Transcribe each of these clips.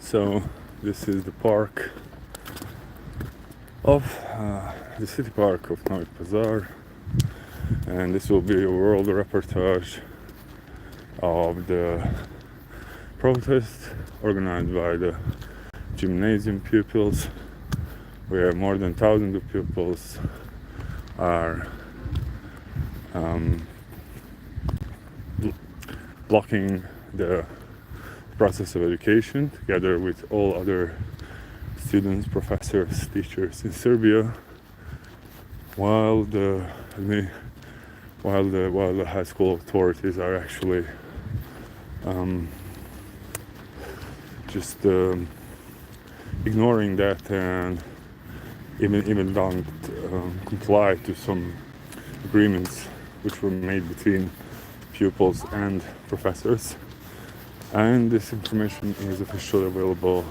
So this is the park of the city park of Novi Pazar, and this will be a world reportage of the protest organized by the gymnasium pupils, where more than thousands of pupils are blocking the process of education together with all other students, professors, teachers in Serbia, while the high school authorities are actually just ignoring that and even don't comply to some agreements which were made between pupils and professors. And this information is officially available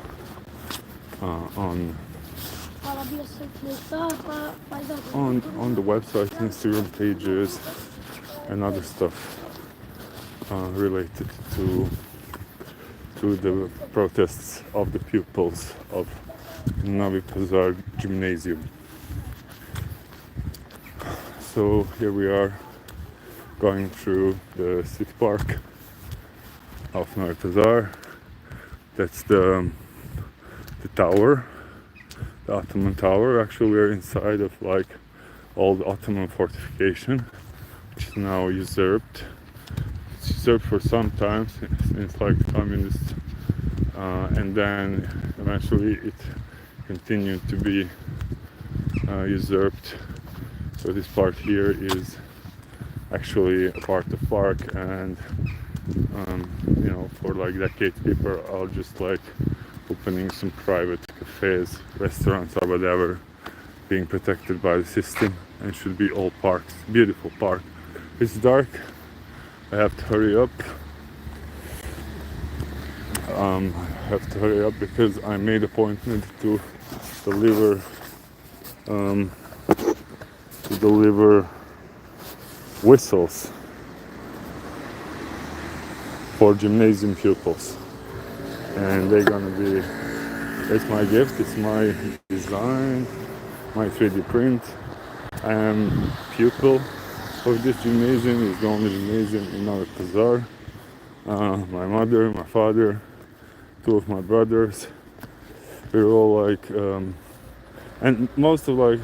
on the website, Instagram pages, and other stuff related to the protests of the pupils of Novi Pazar Gymnasium. So here we are going through the city park of Novi Pazar. That's the tower, the Ottoman tower. Actually, we're inside of like old Ottoman fortification, which is now usurped. It's usurped for some time since like the communists, and then eventually it continued to be usurped. So this part here is actually a part of park, and for like decades people are just like opening some private cafes, restaurants or whatever, being protected by the system, and should be all parks. Beautiful park. It's dark, I have to hurry up. Because I made an appointment to deliver whistles for gymnasium pupils, and they're gonna be, it's my gift, it's my design, my 3D print. I am pupil of this gymnasium. It's the only gymnasium in Novi Pazar. My mother, my father, two of my brothers, we're all like and most of like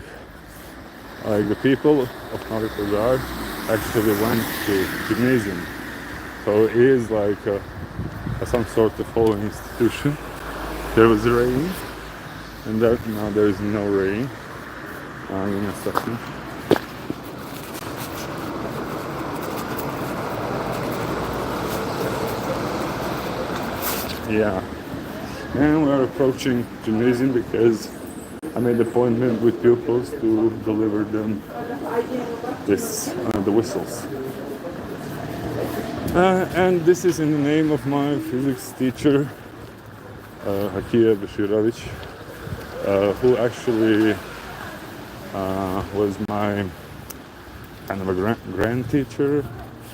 the people of Novi Pazar actually went to gymnasium. So it is like some sort of holy institution. There was rain, and now there is no rain. In a second. Yeah, and we are approaching gymnasium because I made an appointment with pupils to deliver them the whistles. And this is in the name of my physics teacher, Hakia Bashirovic, who actually was my kind of a grand teacher,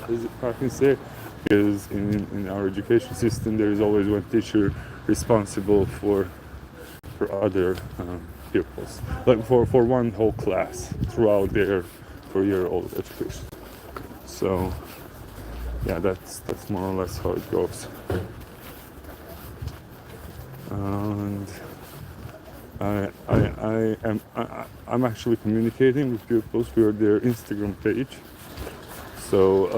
as I can say, because in our education system there is always one teacher responsible for other pupils, like for one whole class throughout their 4-year-old education. So yeah, that's more or less how it goes. And I'm actually communicating with pupils via their Instagram page. So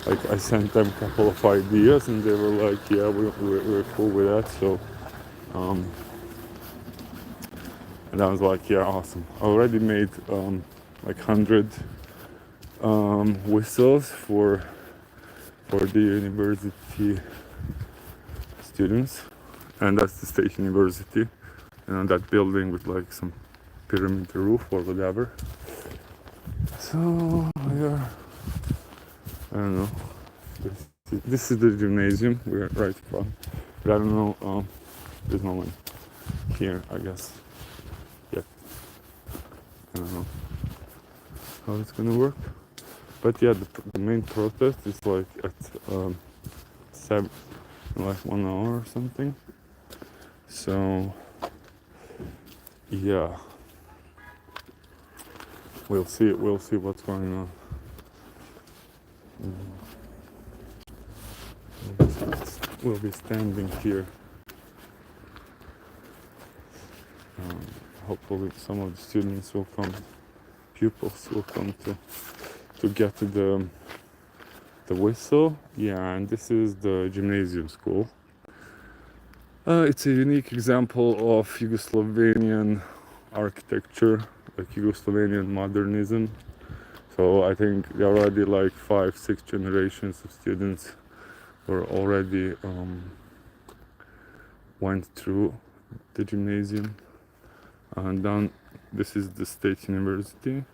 like I sent them a couple of ideas, and they were like, yeah, we're cool with that. So and I was like, yeah, awesome. I already made like 100 whistles for the university students, and that's the State University, and on that building with like some pyramid roof or whatever. So yeah, I don't know. This is the gymnasium we're right from, but I don't know. There's no one here, I guess. Yet. I don't know how it's gonna work. But yeah, the main protest is like at like 1 hour or something. So yeah, we'll see what's going on. We'll be standing here. Hopefully some of the students will come, pupils will come to get the whistle. Yeah, and this is the gymnasium school. It's a unique example of Yugoslavian architecture, like Yugoslavian modernism. So I think already like 5-6 generations of students were already went through the gymnasium. And down, this is the State University.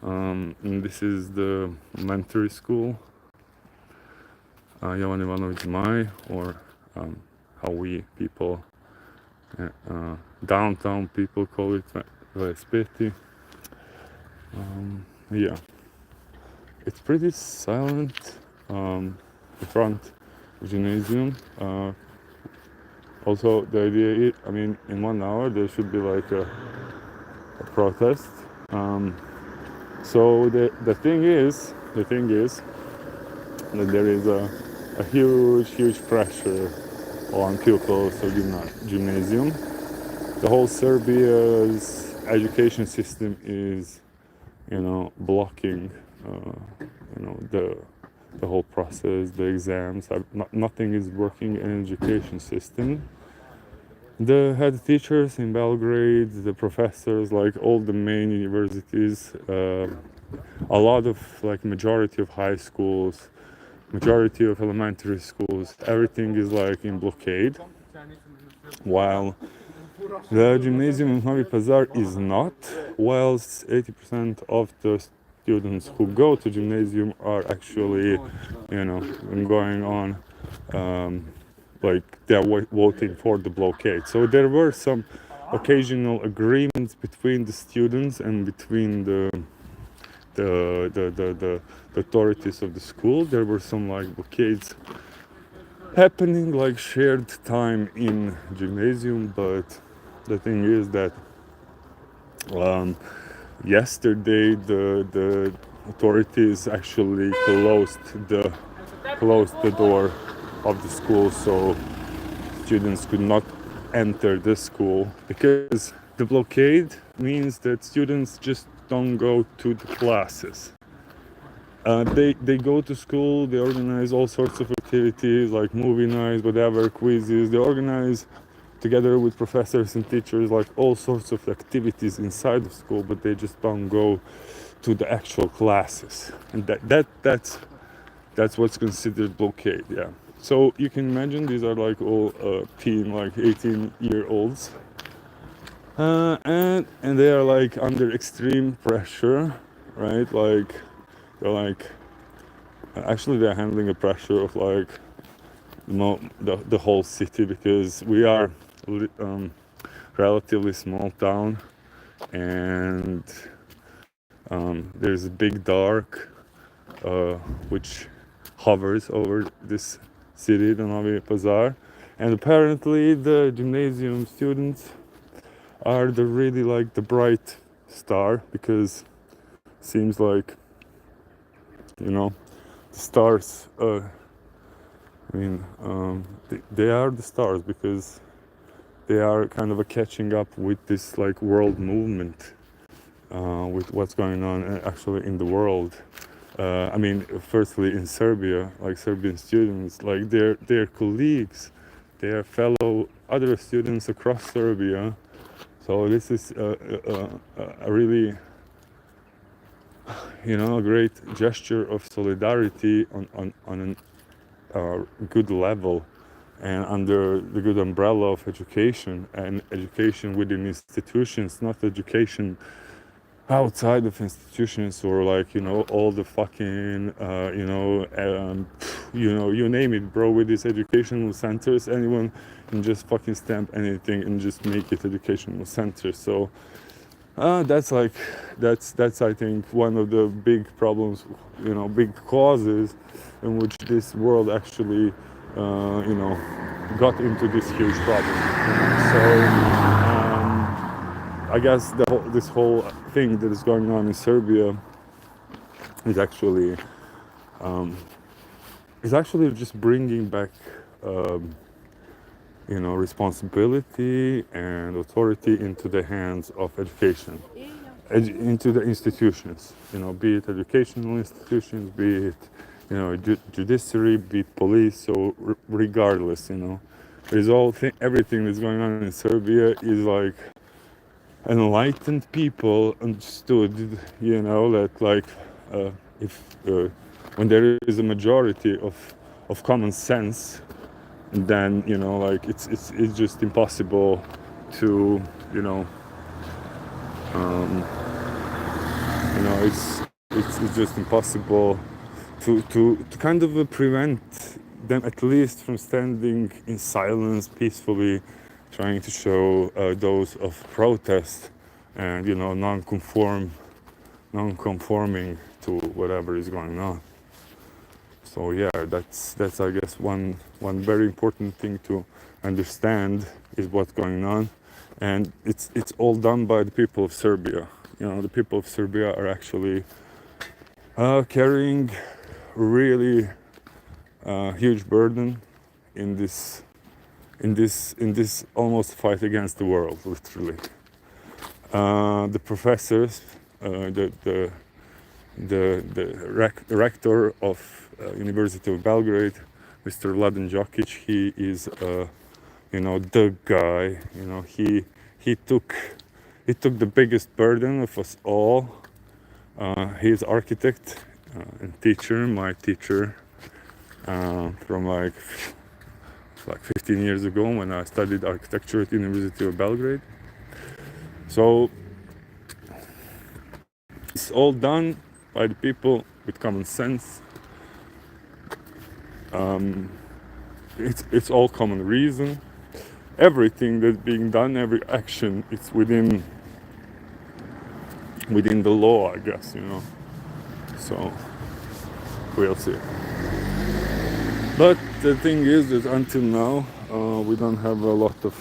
And this is the elementary school, Jovan Ivanović Maj, or how we people, downtown people call it Vespeti. Yeah, it's pretty silent in front of gymnasium. Also, the idea is, I mean, in 1 hour there should be like a protest. So the thing is that there is a huge pressure on pupils of gymnasium. The whole Serbia's education system is, blocking, the whole process, the exams. Nothing is working in education system. The head teachers in Belgrade, the professors, like all the main universities, a lot of like majority of high schools, majority of elementary schools, everything is like in blockade, while the gymnasium in Novi Pazar is not, whilst 80% of the students who go to gymnasium are actually, going on, like they're voting for the blockade. So there were some occasional agreements between the students and between the authorities of the school. There were some like blockades happening, like shared time in gymnasium, but the thing is that yesterday the authorities actually closed the door of the school, so students could not enter the school, because the blockade means that students just don't go to the classes. They go to school, they organize all sorts of activities like movie nights, whatever, quizzes. They organize together with professors and teachers like all sorts of activities inside of school, but they just don't go to the actual classes. And that's what's considered blockade. Yeah. So you can imagine these are like all teen, like 18-year-olds, and they are like under extreme pressure, right? Like they're handling a pressure of like the whole city, because we are relatively small town, and there's a big dark which hovers over this city, the Novi Pazar, and apparently the gymnasium students are the really like the bright star, because seems like the stars, they are the stars, because they are kind of catching up with this like world movement, with what's going on actually in the world. Firstly in Serbia, like Serbian students, like their colleagues, their fellow other students across Serbia. So this is a really, a great gesture of solidarity on a good level, and under the good umbrella of education, and education within institutions, not education outside of institutions, or like all the fucking you name it, bro. With these educational centers, anyone can just fucking stamp anything and just make it educational centers. So that's I think one of the big problems, big causes in which this world actually you know, got into this huge problem. So I guess this whole thing that is going on in Serbia is actually just bringing back you know, responsibility and authority into the hands of education, into the institutions, you know, be it educational institutions, be it, you know, judiciary, be it police. So regardless, you know, there's everything that's going on in Serbia is like enlightened people understood, you know, that like if when there is a majority of common sense, then, you know, like it's just impossible to, you know, you know, it's just impossible to kind of prevent them at least from standing in silence peacefully, trying to show those of protest and, you know, non-conforming to whatever is going on. So yeah, that's I guess one very important thing to understand is what's going on, and it's all done by the people of Serbia. You know, the people of Serbia are actually carrying really huge burden in this almost fight against the world, literally. The professors, the rector of University of Belgrade, Mr. Vladan Jokic, he is you know, the guy. You know, he took the biggest burden of us all. He is architect and teacher, my teacher from like 15 years ago when I studied architecture at University of Belgrade. So it's all done by the people with common sense. It's all common reason. Everything that's being done, every action, it's within the law, I guess, you know. So we'll see. But the thing is that until now, we don't have a lot of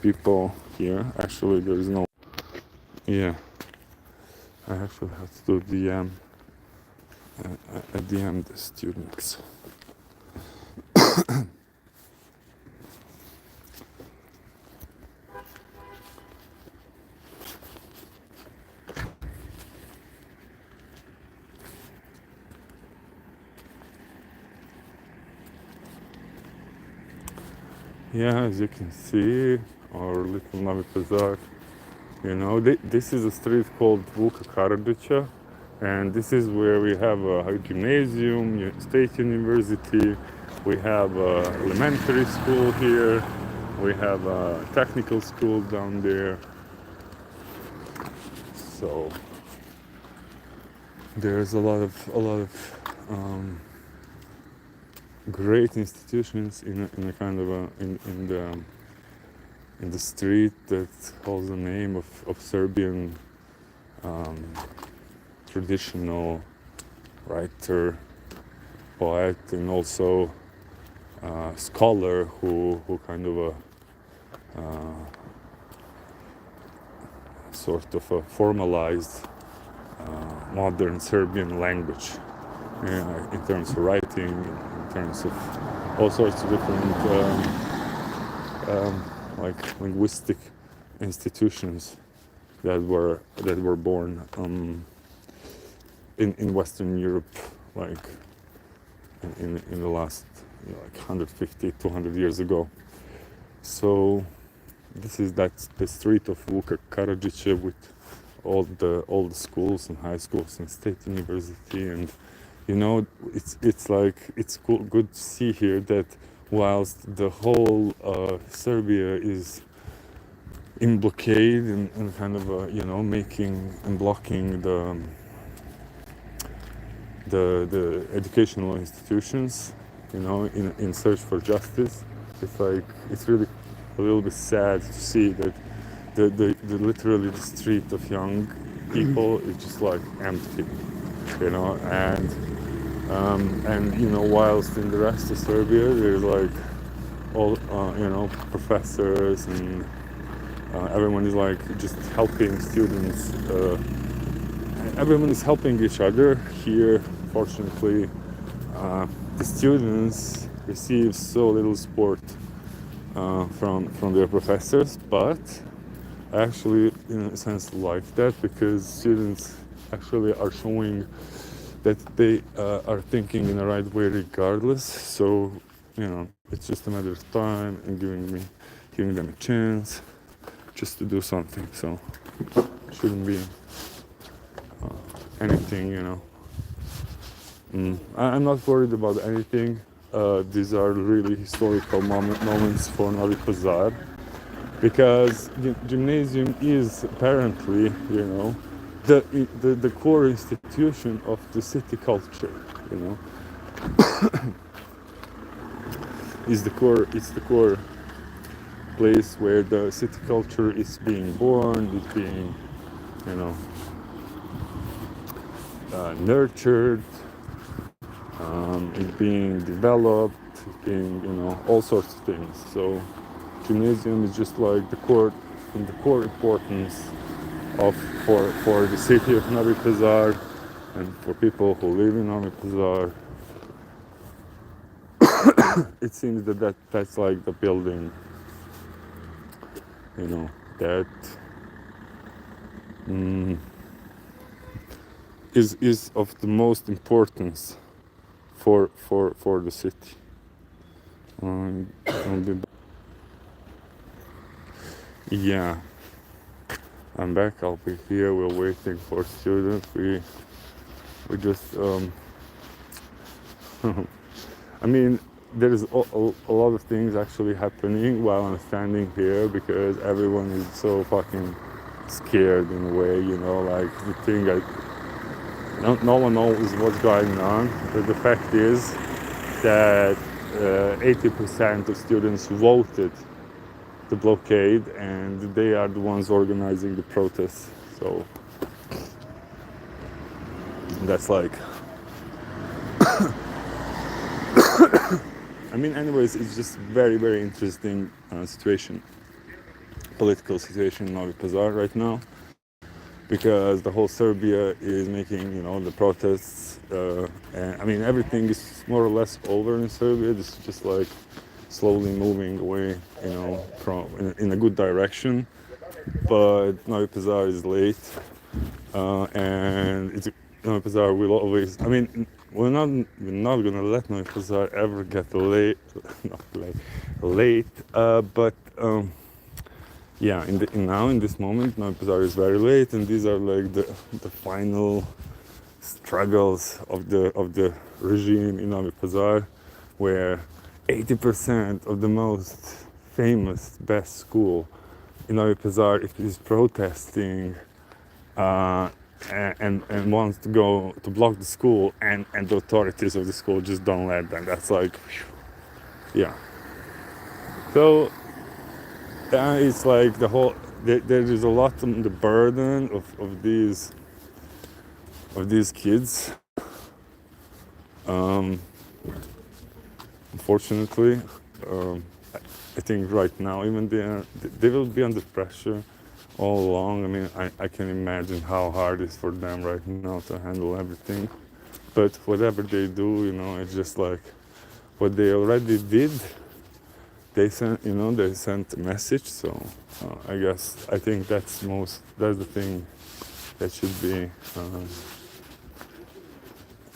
people here. Actually, there is no. Yeah, I actually have to DM the students. Yeah, as you can see, our little Novi Pazar, you know, this is a street called Vuka Karadžića, and this is where we have a gymnasium, state university, we have elementary school here, we have a technical school down there. So there's a lot of great institutions in a kind of in the street that holds the name of Serbian traditional writer, poet, and also scholar who kind of sort of a formalized modern Serbian language in terms of writing, in terms of all sorts of different like linguistic institutions that were born in Western Europe, like in the last, you know, like 150, 200 years ago. So that's the street of Vuka Karadžića with all the schools and high schools and state university, and you know, it's like it's good to see here that whilst the whole Serbia is in blockade and kind of you know, making and blocking the educational institutions, you know, in search for justice, it's really a little bit sad to see that the literally the street of young people is just like empty, you know, and And whilst in the rest of Serbia, there's like all professors and everyone is like just helping students. Everyone is helping each other. Here, fortunately, the students receive so little support from their professors, but I actually, in a sense, like that because students actually are showing that they are thinking in the right way regardless. So, it's just a matter of time and giving them a chance just to do something. So, shouldn't be anything. I'm not worried about anything. These are really historical moments for Novi Pazar because gymnasium is apparently, the core institution of the city culture. It's the core place where the city culture is being born, it's being, nurtured, it's being developed, it's being, all sorts of things. So gymnasium is just like the core importance for the city of Novi Pazar and for people who live in Novi Pazar. It seems that's like the building, that is of the most importance for the city. Yeah, I'm back. I'll be here. We're waiting for students. We just I mean, there's a lot of things actually happening while I'm standing here because everyone is so fucking scared in a way, like the thing no one knows what's going on, but the fact is that 80% of students voted the blockade and they are the ones organizing the protests. So that's like anyways, it's just very, very interesting political situation in Novi Pazar right now, because the whole Serbia is making, the protests, and everything is more or less over in Serbia. This is just like slowly moving away, from in a good direction. But Novi Pazar is late, and Novi Pazar will always. We're not gonna let Novi Pazar ever get late, but yeah, in this moment, Novi Pazar is very late, and these are like the final struggles of the regime in Novi Pazar, where 80% of the most famous, best school in Novi Pazar is protesting. And wants to go to block the school, and the authorities of the school just don't let them. That's like, yeah. So it's like the whole there is a lot on the burden of these kids. Unfortunately, I think right now even they will be under pressure all along. I can imagine how hard it is for them right now to handle everything. But whatever they do, it's just like what they already did. They sent a message. So I think that's the thing that should be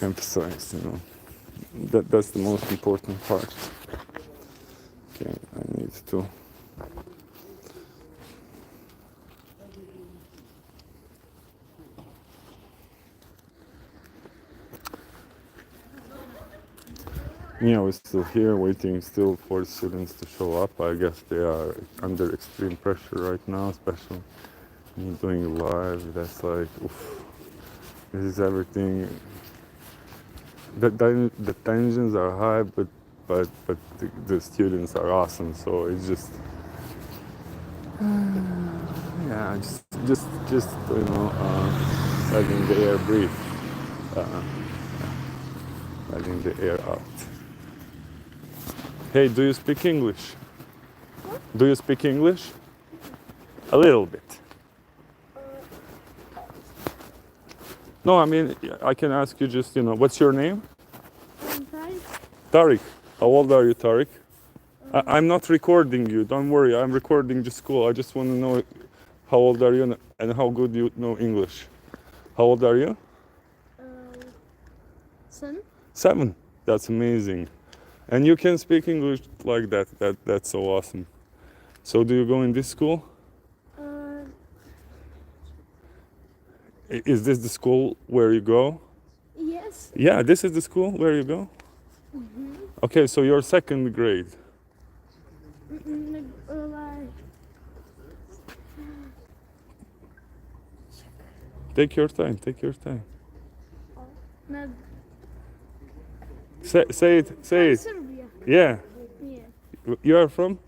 emphasized. That's the most important part. Okay, I need to. Yeah, we're still here waiting still for the students to show up. I guess they are under extreme pressure right now, especially me doing live. That's like, oof, this is everything. The tensions are high, but the students are awesome. So it's just, yeah, just letting the air breathe. letting the air out. Hey, do you speak English? Do you speak English? A little bit. No, I mean, I can ask you just, what's your name? Tariq. Tariq. How old are you, Tariq? I'm not recording you, don't worry. I'm recording the school. I just want to know how old are you and how good you know English. How old are you? 7. 7. That's amazing. And you can speak English like that. That's so awesome. So do you go in this school? Is this the school where you go? Yes. Yeah, this is the school where you go? Mm-hmm. Okay, so you're 2nd grade. Take your time, take your time. Say it. Serbia. Yeah. Yeah. You are from?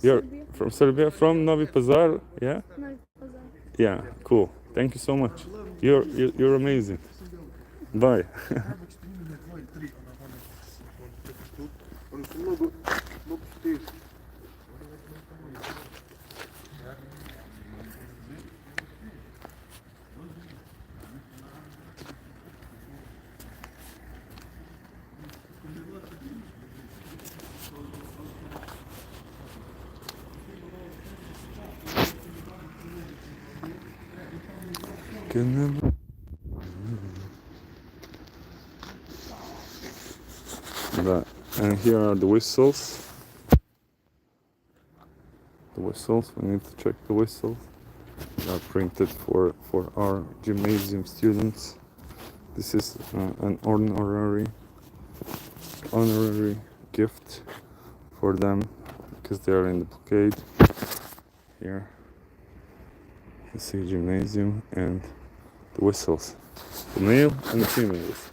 You're Serbia. from Serbia, from Novi Pazar, yeah? Novi Pazar. Yeah, cool. Thank you so much. You're amazing. Bye. And here are the whistles. The whistles, we need to check the whistles. They are printed for our gymnasium students. This is an honorary gift for them because they are in the blockade. Here you see gymnasium and the whistles, the male and the female whistles.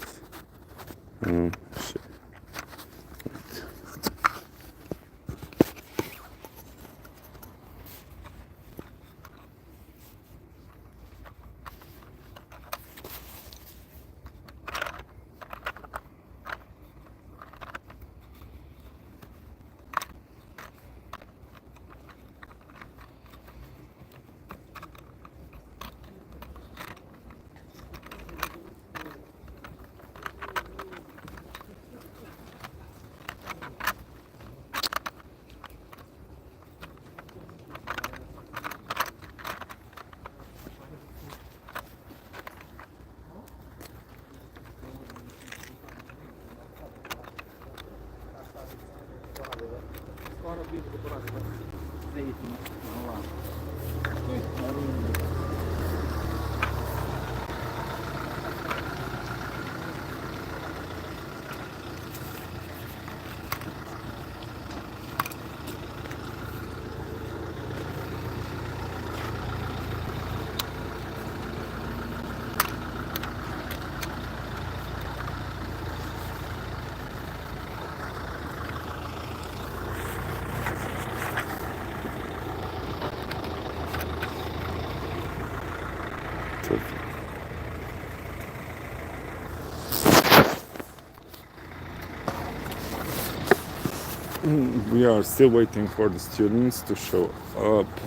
We are still waiting for the students to show up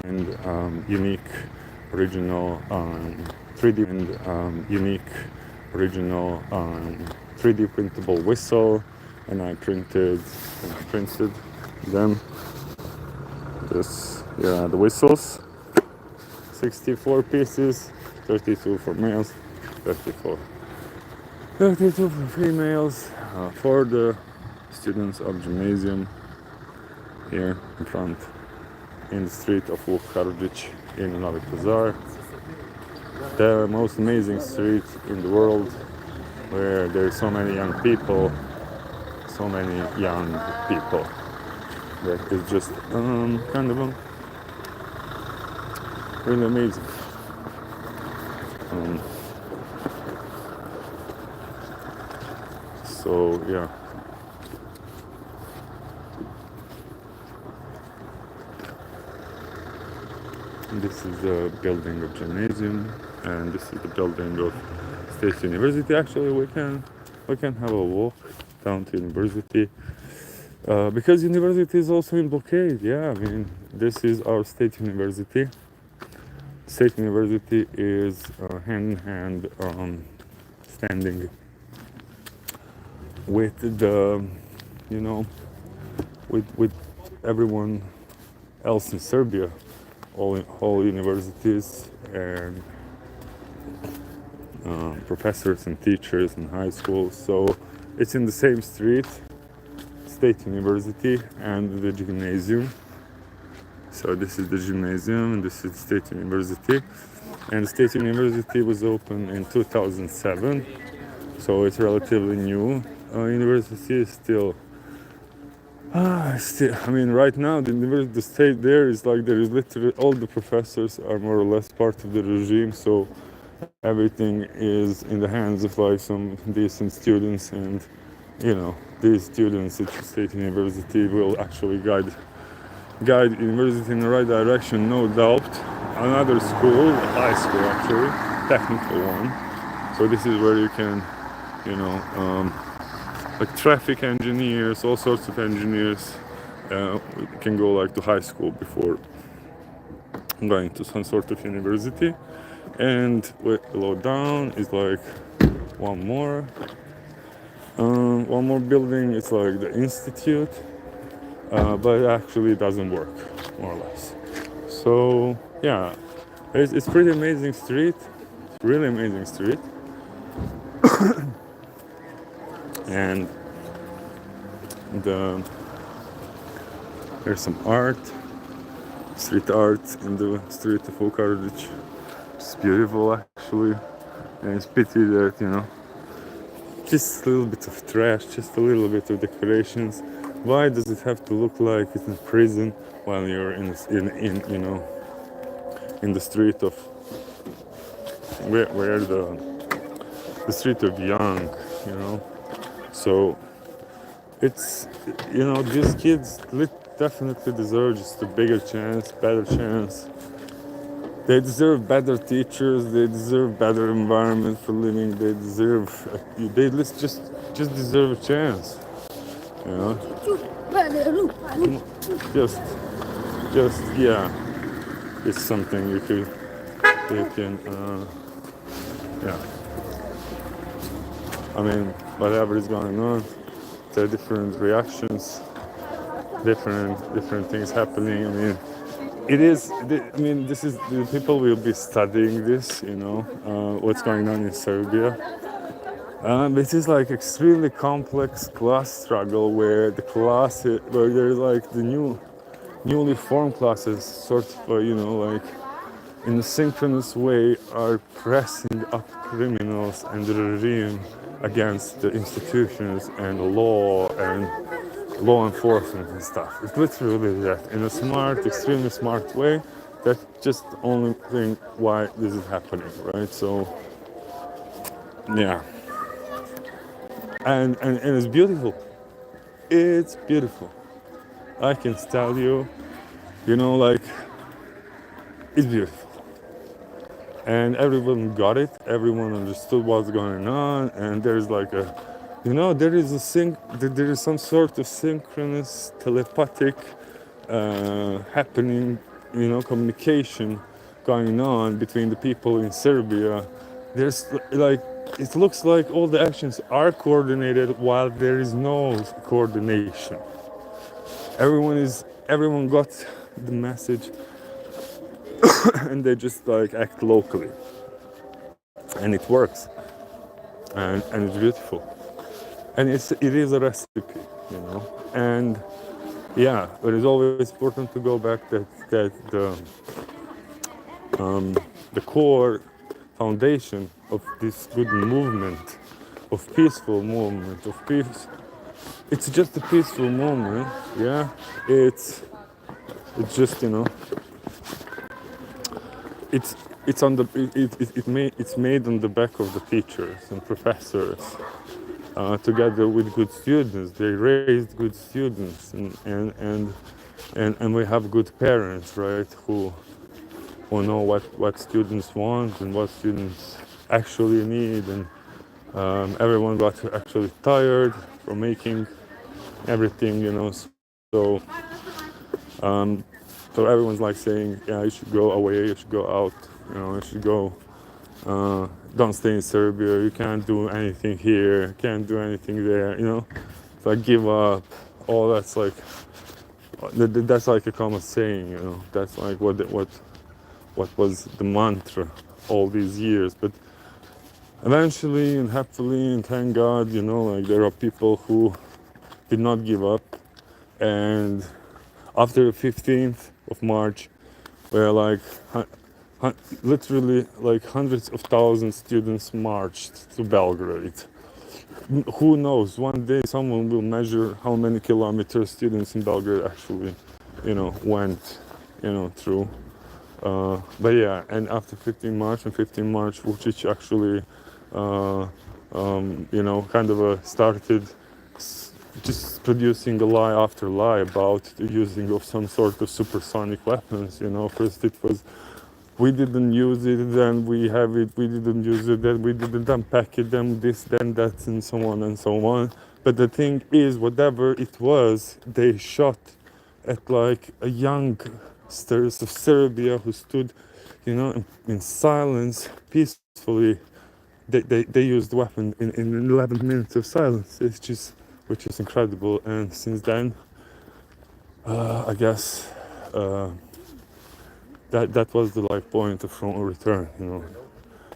and unique, original 3D printable whistle, and I printed them. The whistles, 64 pieces, 32 for males, 32 for females, for the students of gymnasium here in front in the street of Vuk Karadžić in Novi Pazar. The most amazing street in the world where there are so many young people that is just kind of really amazing. So yeah. This is the building of gymnasium, and this is the building of State University. Actually, we can have a walk down to university because university is also in blockade. Yeah, I mean, this is our state university. State University is hand in hand standing with the, you know, with everyone else in Serbia, all universities and professors and teachers in high schools. So it's in the same street, State University and the gymnasium. So this is the gymnasium and this is State University. And State University was opened in 2007, so it's relatively new. University is still, I mean, right now the state there is like there is literally all the professors are more or less part of the regime, so everything is in the hands of like some decent students, and you know these students at State University will actually guide university in the right direction, no doubt. Another school, high school actually, technical one. So this is where you can, you know, like traffic engineers, all sorts of engineers can go like to high school before going to some sort of university. And below down is like one more building. It's like the institute. But it actually doesn't work, more or less. So yeah, it's pretty amazing street, really amazing street. And there's some art, street art in the street of Vukovardić. It's beautiful actually, and it's pity that, you know, just a little bit of trash, just a little bit of decorations. Why does it have to look like it's in prison while you're in you know, in the street of where the street of Young, you know? So it's, you know, these kids definitely deserve just a bigger chance, better chance. They deserve better teachers. They deserve better environment for living. They just deserve a chance. You know, just yeah, it's something you can, yeah. I mean, whatever is going on, there are different reactions, different things happening. I mean, this is the people will be studying this. You know, what's going on in Serbia. It is like extremely complex class struggle where there's like the newly formed classes sort of, you know, like in a synchronous way are pressing up criminals and the regime against the institutions and the law and law enforcement and stuff. It's literally that in a smart, extremely smart way. That's just the only thing why this is happening, right? So yeah. And it's beautiful. It's beautiful. I can tell you, you know, like, it's beautiful. And everyone got it. Everyone understood what's going on. And there's like you know, there is some sort of synchronous, telepathic happening, you know, communication going on between the people in Serbia. There's like, it looks like all the actions are coordinated while there is no coordination. Everyone got the message and they just like act locally. And it works. And it's beautiful. And it is a recipe, you know. And yeah, but it's always important to go back that the core foundation of this good movement, of peaceful movement, of peace. It's just a peaceful movement, yeah. It's just, you know, it's made on the back of the teachers and professors, together with good students. They raised good students, and we have good parents, right? Who know what students want and what students actually need, and everyone got actually tired from making everything, So, so everyone's like saying, yeah, you should go away, you should go out, you should go. Don't stay in Serbia. You can't do anything here. Can't do anything there. It's like give up. All that's like that's like a common saying. That's like what was the mantra all these years. But eventually and happily and thank God, like there are people who did not give up. And after the 15th of March, where like literally like hundreds of thousands of students marched to Belgrade. Who knows? One day someone will measure how many kilometers students in Belgrade actually, went, through. But yeah, and after 15 March, Vucic actually, kind of started just producing a lie after lie about the using of some sort of supersonic weapons. First it was, we didn't use it, then we have it, we didn't use it, then we didn't unpack it, then this, then that, and so on and so on. But the thing is, whatever it was, they shot at like a youngsters of Serbia who stood, in silence, peacefully. They used the weapon in 11 minutes of silence, which is incredible. And since then, I guess, that was the like point of no return.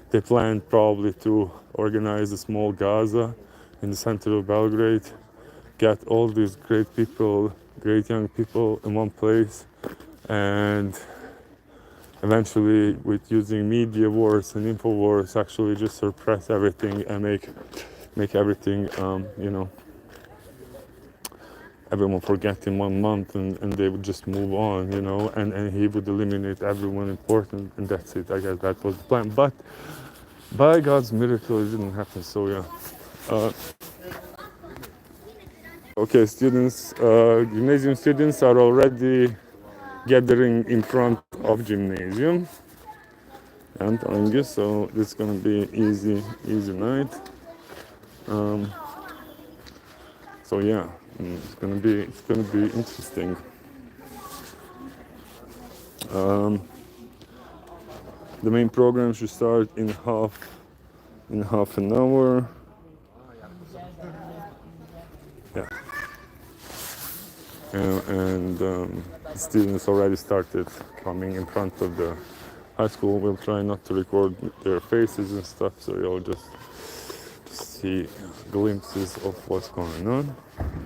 They planned probably to organize a small Gaza in the center of Belgrade, get all these great young people in one place, and eventually with using media wars and info wars actually just suppress everything and make everything everyone forget in 1 month, and they would just move on, and he would eliminate everyone important, and that's it. I guess that was the plan. But by God's miracle, it didn't happen. So yeah. Okay, students, gymnasium students are already gathering in front of gymnasium. I'm telling you, so it's gonna be easy night. So yeah. It's gonna be interesting. The main program should start in half an hour. Yeah, and students already started coming in front of the high school. We'll try not to record their faces and stuff, so you'll just see glimpses of what's going on.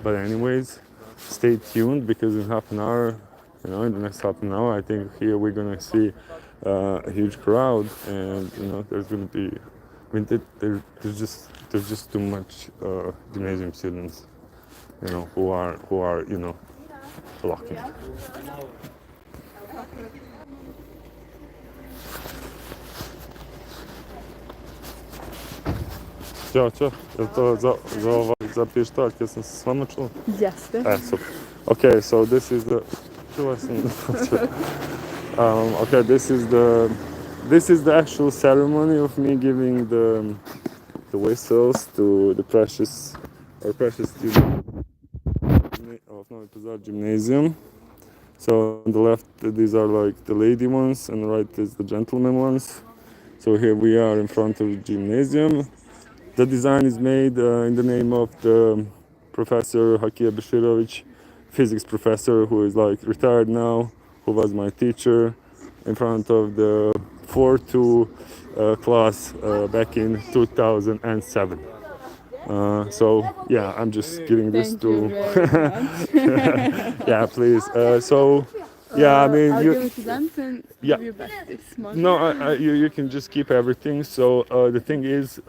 But anyways, stay tuned, because in half an hour, in the next half an hour, I think here we're gonna see a huge crowd, and there's gonna be, there's just too much gymnasium students, who are blocking. Ćao, je to za pištaljk, jesam se s vama čula? Jeste. Super. Okay, so this is the, okay, this is the actual ceremony of me giving the whistles to the precious student of Novi Pazar Gymnasium. So on the left, these are like the lady ones, and the right is the gentleman ones. So here we are in front of the gymnasium. The design is made in the name of the Professor Hakija Beširović, physics professor, who is like retired now, who was my teacher in front of the 4-2 class back in 2007. So yeah, I'm just giving this to. Yeah, please. So yeah, I mean, I'll give it to them and yeah. give you back this month. No, you can just keep everything. So the thing is,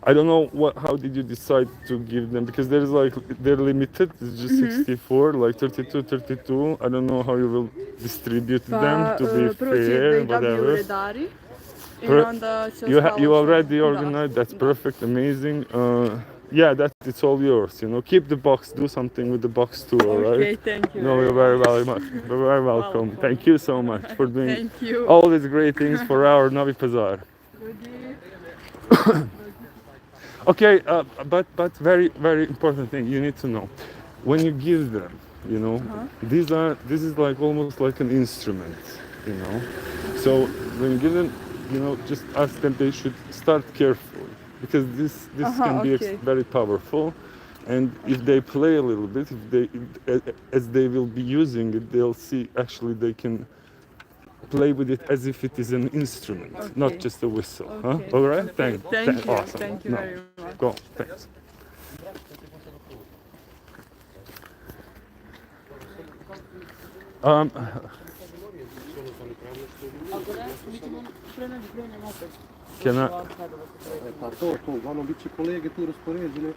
I don't know how did you decide to give them, because there's like, they're limited, it's just 64, like 32. I don't know how you will distribute them to be fair, whatever. You already organized, that's perfect, amazing. Yeah, it's all yours, keep the box, do something with the box too, alright? Okay, thank you. No, you're very welcome. Thank you so much for doing all these great things for our Novi Pazar. Okay, but very important thing you need to know. When you give them, you know, this is like almost like an instrument, you know. So when you give them, you know, just ask them they should start carefully because this can be okay. very powerful. And if they play a little bit, as they will be using it, they'll see actually they can play with it as if it is an instrument, not Okay. just a whistle. Okay. Huh? All right? Thank Thank you. Awesome. Thank you No, very much. go. Thanks. Um, can I? Pa to, uglavnom bit će kolege tu raspoređene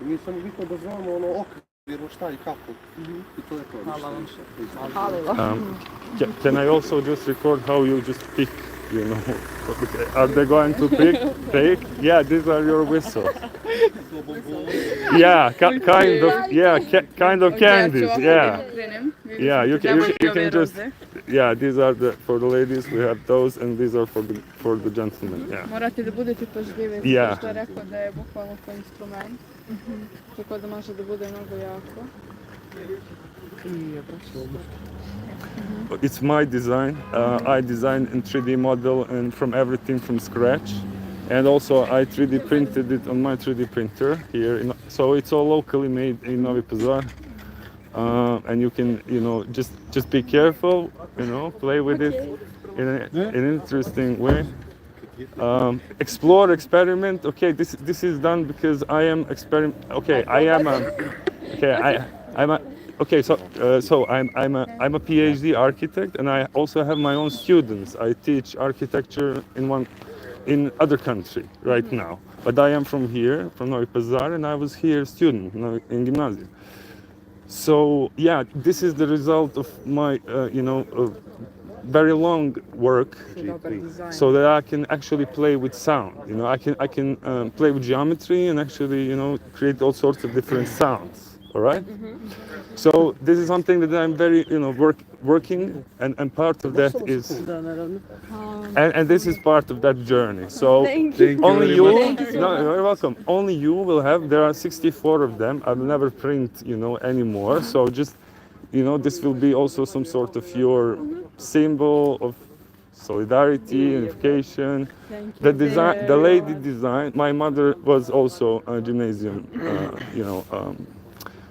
i mi samo bitno da znamo ono okvirno šta i kako. I to je to. Hvala vam še. Can I also just record how you just pick, you know? Are they going to pick? Yeah, these are your whistles. Yeah, kind of candies. Yeah. Yeah, you can just. Yeah, these are for the ladies. We have those, and these are for the gentlemen. Yeah. Morate da budete pažljivi, Yeah. zato što je rekao da je bukvalno to instrument, tako da može da bude mnogo jako. It's my design. I designed in 3D model and from everything from scratch. And also I 3D printed it on my 3D printer here. So it's all locally made in Novi Pazar. And you can, you know, just be careful, you know, play with it in an interesting way. Explore, experiment. Okay, this is done because I am experiment. Okay, I'm a PhD architect, and I also have my own students. I teach architecture in other country right now, but I am from here, from Novi Pazar, and I was here student in Gimnazije. So yeah, this is the result of my very long work, so that I can actually play with sound. You know, I can play with geometry and actually, you know, create all sorts of different sounds. All right. So this is something that I'm very, you know, working, and part of that is, and this is part of that journey. So only you, no, you're welcome. Only you will have. There are 64 of them. I'll never print, you know, anymore. So just, you know, this will be also some sort of your symbol of solidarity, unification. The lady design. My mother was also a gymnasium,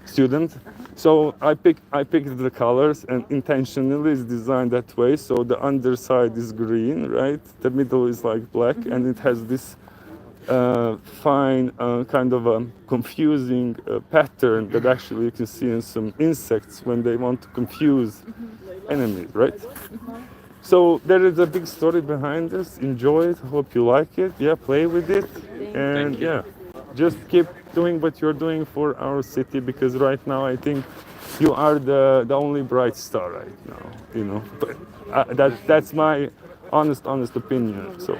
student. So I picked the colors and intentionally it's designed that way. So the underside is green, right? The middle is like black, and it has this fine kind of a confusing pattern that actually you can see in some insects when they want to confuse enemies, right? So there is a big story behind this. Enjoy it. Hope you like it. Yeah, play with it, and yeah, just keep doing what you're doing for our city, because right now I think you are the only bright star right now, you know. But that's my honest opinion. So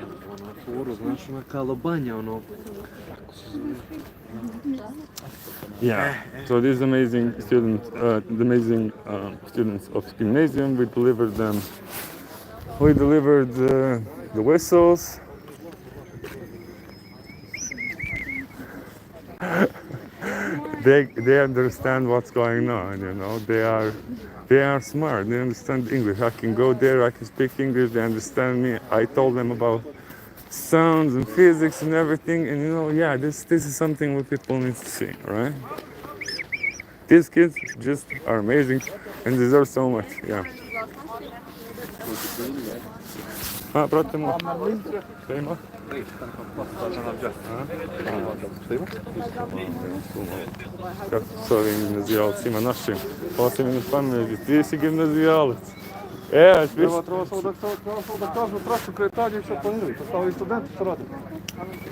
yeah, so these amazing students, students of gymnasium, we delivered the whistles. They understand what's going on, you know. They are smart. They understand English. I can go there. I can speak English. They understand me. I told them about sounds and physics and everything. And you know, yeah, this is something what people need to see, right? These kids just are amazing and deserve so much. Yeah. Pratimo. Šta ima? Kako s ovim gimnazijalcima našim? Ovo se mi ne pameđi. Ti si gimnazijalac. Treba samo da kažu trasu kretanje i što planiraju. To stavili studenti što radi.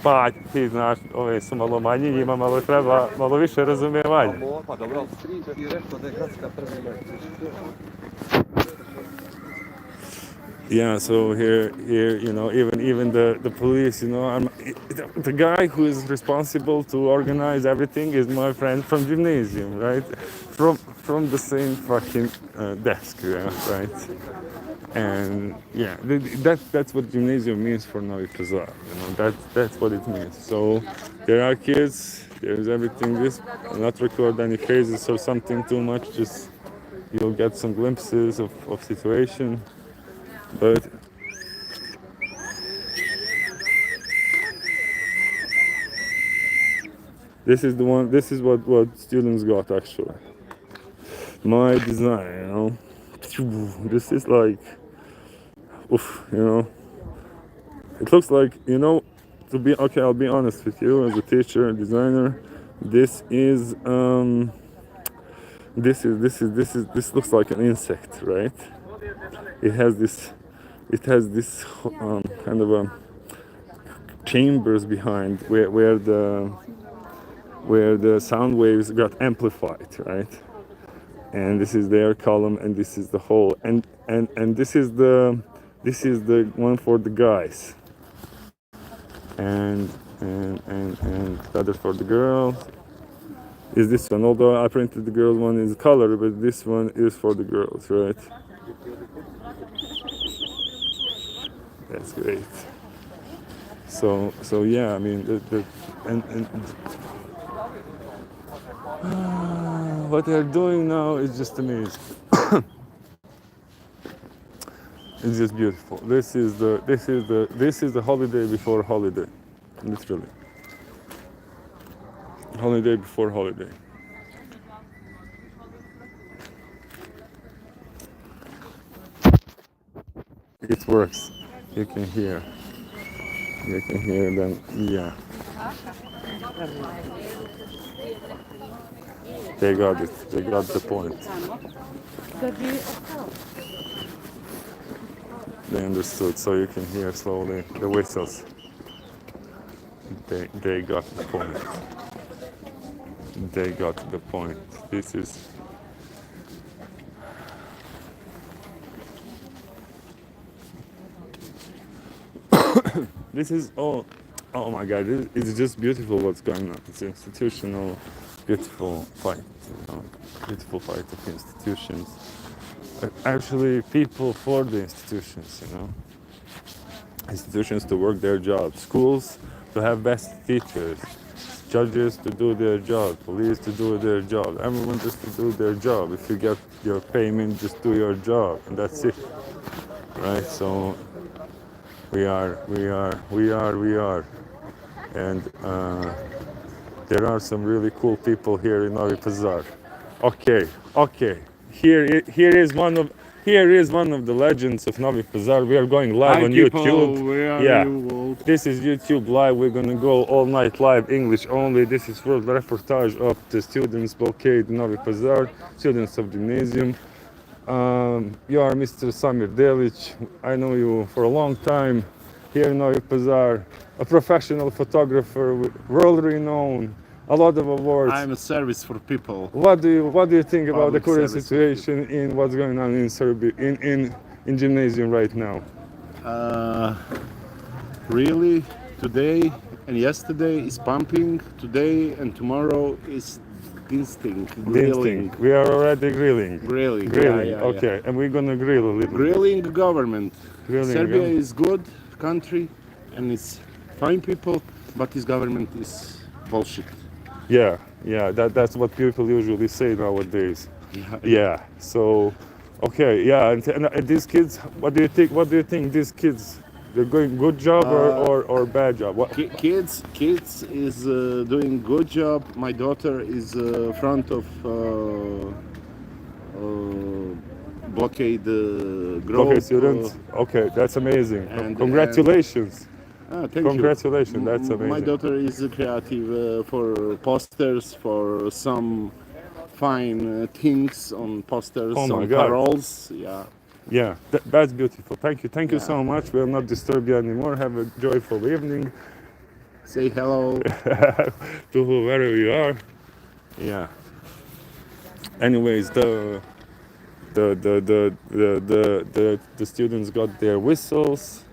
Pa ti znaš, ove su malo manji, njima malo treba malo više razumijevanja. Pa dobro, ali Križ je rekao da je gradska prvima. Yeah, so here, you know, even the police, you know, the guy who is responsible to organize everything is my friend from gymnasium, right? From the same fucking desk, yeah, right? And yeah, that's what gymnasium means for Novi Pazar. You know, that's what it means. So there are kids, there's everything. This I'll not record any phases or something too much. Just you'll get some glimpses of situation, but. This is the one. This is what students got actually. My design, you know. This is like, oof, you know. It looks like, you know, to be okay. I'll be honest with you, as a teacher, designer. This looks like an insect, right? It has this kind of a chambers behind where the sound waves got amplified, right? And this is their column, and this is the whole, and this is the one for the guys, and the other for the girls is this one. Although I printed the girls one is color, but this one is for the girls, right? That's great. So yeah, I mean and what they're doing now is just amazing. It's just beautiful. This is the holiday before holiday, literally. Holiday before holiday. It works. You can hear. You can hear them. Yeah. They got it. They got the point. They understood, so you can hear slowly the whistles. They got the point. They got the point. This is this is oh my god, it's just beautiful what's going on. It's institutional, beautiful fight, you know, beautiful fight of institutions. Actually, people for the institutions, you know. Institutions to work their job, schools to have best teachers, judges to do their job, police to do their job, everyone just to do their job. If you get your payment, just do your job, and that's it, right? So we are, and there are some really cool people here in Novi Pazar. Okay. Here is one of the legends of Novi Pazar. We are going live on YouTube. Where are Yeah, you? this is YouTube live. We're gonna go all night live, English only. This is for the reportage of the students blockade Novi Pazar, students of gymnasium. You are Mr. Samir Delic. I know you for a long time here in Novi Pazar, a professional photographer, world renowned, a lot of awards. I'm a service for people. What do you think about the Public current service. situation in what's going on in Serbia, in gymnasium right now? Really, today and yesterday is pumping. Today and tomorrow is grilling. We are already grilling. Grilling. Yeah. Okay, and we're gonna grill a little. Grilling government. Grilling, Serbia yeah. is good country and it's fine people, but this government is bullshit. Yeah. That's what people usually say nowadays. Yeah. So, okay. Yeah. And these kids, what do you think? What do you think these kids? They're going good job or bad job? What? Kids is doing good job. My daughter is front of blockade group. Okay, students. Okay, that's amazing. and- Congratulations. Thank you. Congratulations. That's amazing. My daughter is creative for posters, for some fine things on posters, Oh my on God. paroles. Yeah, that's beautiful. Thank you so much. We'll not disturb you anymore. Have a joyful evening Say hello. to whoever you are. Yeah. Anyways, the students got their whistles.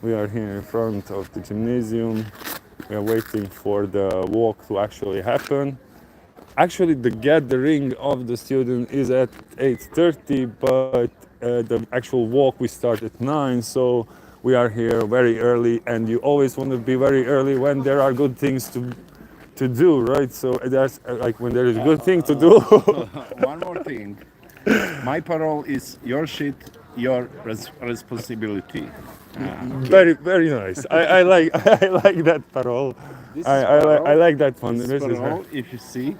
We are here in front of the gymnasium. We are waiting for the walk to actually happen. Actually, the gathering of the students is at 8:30, but the actual walk we start at 9. So we are here very early, and you always want to be very early when there are good things to do, right? So that's like when there is a good thing to do. One more thing. My parole is your shit, your responsibility. Very nice. I like I like that parole. I like that one. This parole, if you see,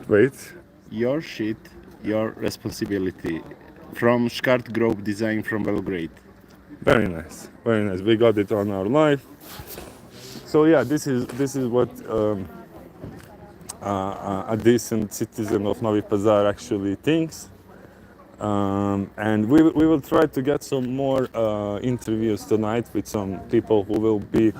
Wait. your shit, your responsibility. From Skart Grove Design from Belgrade. Very nice. Very nice. We got it on our life. So yeah, this is what a decent citizen of Novi Pazar actually thinks. And we will try to get some more interviews tonight with some people who will be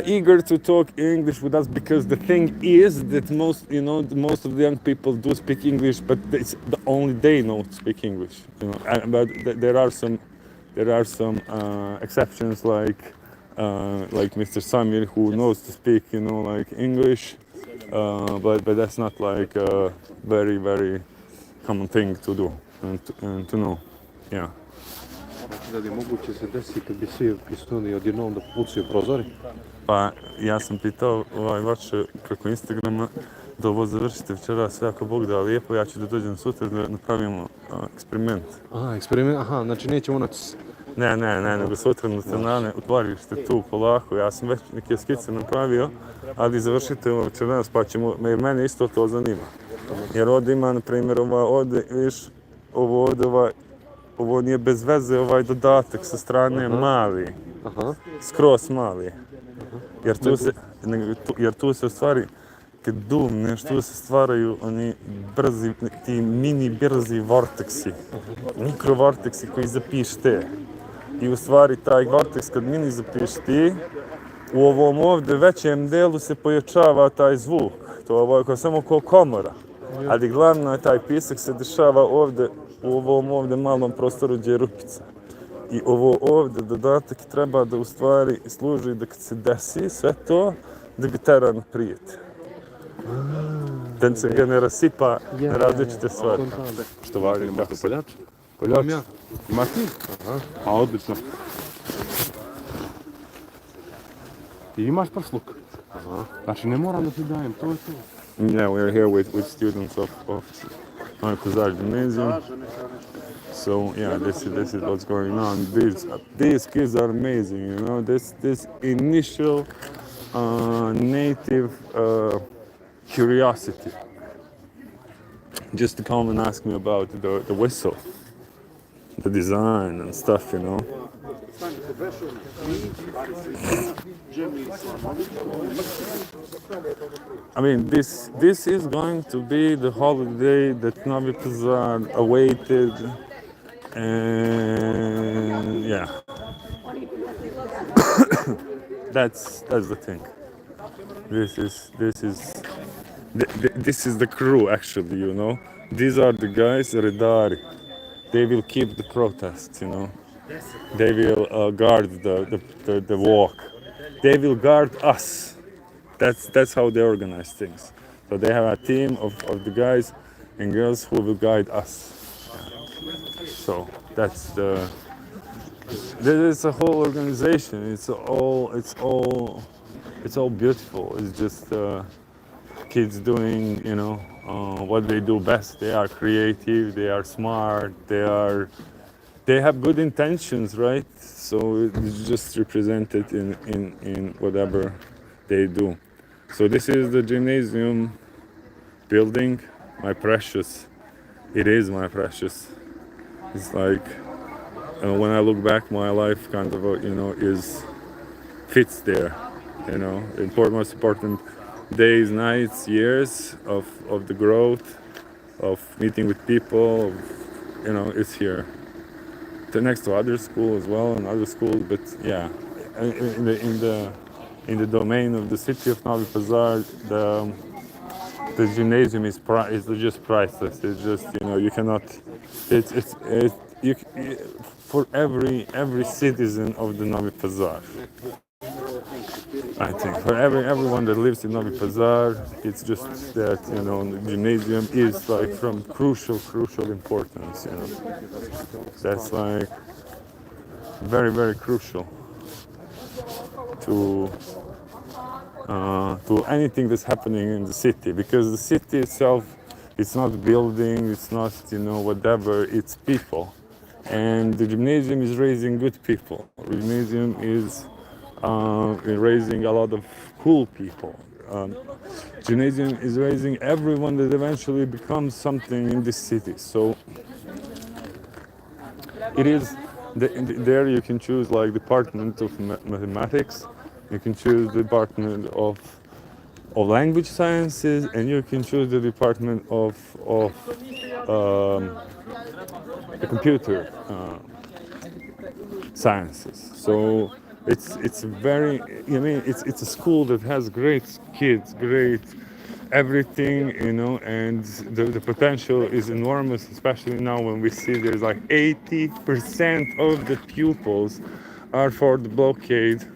eager to talk English with us, because the thing is that most of the young people do speak English, but it's the only they know to speak English. But there are some exceptions like Mr. Samir, who knows to speak like English, but that's not like a very common thing to do and to know. Yeah. Da li je moguće se desiti kad bi svi pisnuli odjednom da popucaju prozori? Pa ja sam pitao vaše preko Instagrama da ovo završite večera, sve ako Bog da lijepo, ja ću da dođem sutra da napravimo eksperiment. Aha, eksperiment, aha, znači nećemo noć. Ne, nego sutra na strane otvorište tu polako, ja sam već neke skice napravio, ali završite ovo večeras pa ćemo, jer mene isto to zanima. Jer ovdje ima, na primjer, ovdje, viš, ovo nije bez veze, ovaj dodatak sa strane mali, skroz mali. Jer tu se u stvari, kad dumneš, tu se stvaraju oni brzi, ti mini brzi vorteksi, mikrovorteksi koji zapiš te. I u stvari taj vorteks kad mini zapiš ti, u ovom ovdje većem delu se pojačava taj zvuk. To je samo kao komora. Ali glavno je taj pisak se dešava ovdje, u ovom ovdje malom prostoru gdje je rupica. I ovo ovdje dodatak treba da u stvari služi da kad se desi sve to, da ga tera naprijed. Da se ga ne rasipa na različite stvari. Što valje, kako se... Poljač? Poljač? Imaš ti? A, odlično. Ti imaš prsluk? Znači ne moram da ti dajem, to je to. Yeah, we are here with students of Novi Pazar Gymnasium. So yeah, this is what's going on. These kids are amazing, This initial native curiosity. Just to come and ask me about the whistle, the design and stuff, I mean, this is going to be the holiday that Novi Pazar awaited, and yeah, that's the thing. This is the crew, actually, These are the guys, Redari. They will keep the protests, They will guard the walk. They will guard us. That's how they organize things. So they have a team of the guys and girls who will guide us. So this is a whole organization. It's all beautiful. It's just kids doing, what they do best. They are creative. They are smart. They have good intentions, right? So it's just represented in whatever they do. So this is the gymnasium building, my precious. It is my precious. It's like, when I look back, my life kind of, fits there. Most important days, nights, years of the growth, of meeting with people, it's here. Next to other schools as well, and other schools, but yeah, in the domain of the city of Novi Pazar, the gymnasium is just priceless. It's just, you cannot. you, for every citizen of the Novi Pazar. I think for everyone that lives in Novi Pazar, it's just that the gymnasium is like from crucial importance. That's like very crucial to anything that's happening in the city, because the city itself, it's not building, it's not whatever, it's people, and the gymnasium is raising good people. The gymnasium is raising a lot of cool people. Gymnasium is raising everyone that eventually becomes something in this city. So it is there you can choose like department of mathematics, you can choose the department of language sciences, and you can choose the department of the computer sciences. So it's very, it's a school that has great kids, great everything, and the potential is enormous, especially now when we see there's like 80% of the pupils are for the blockade,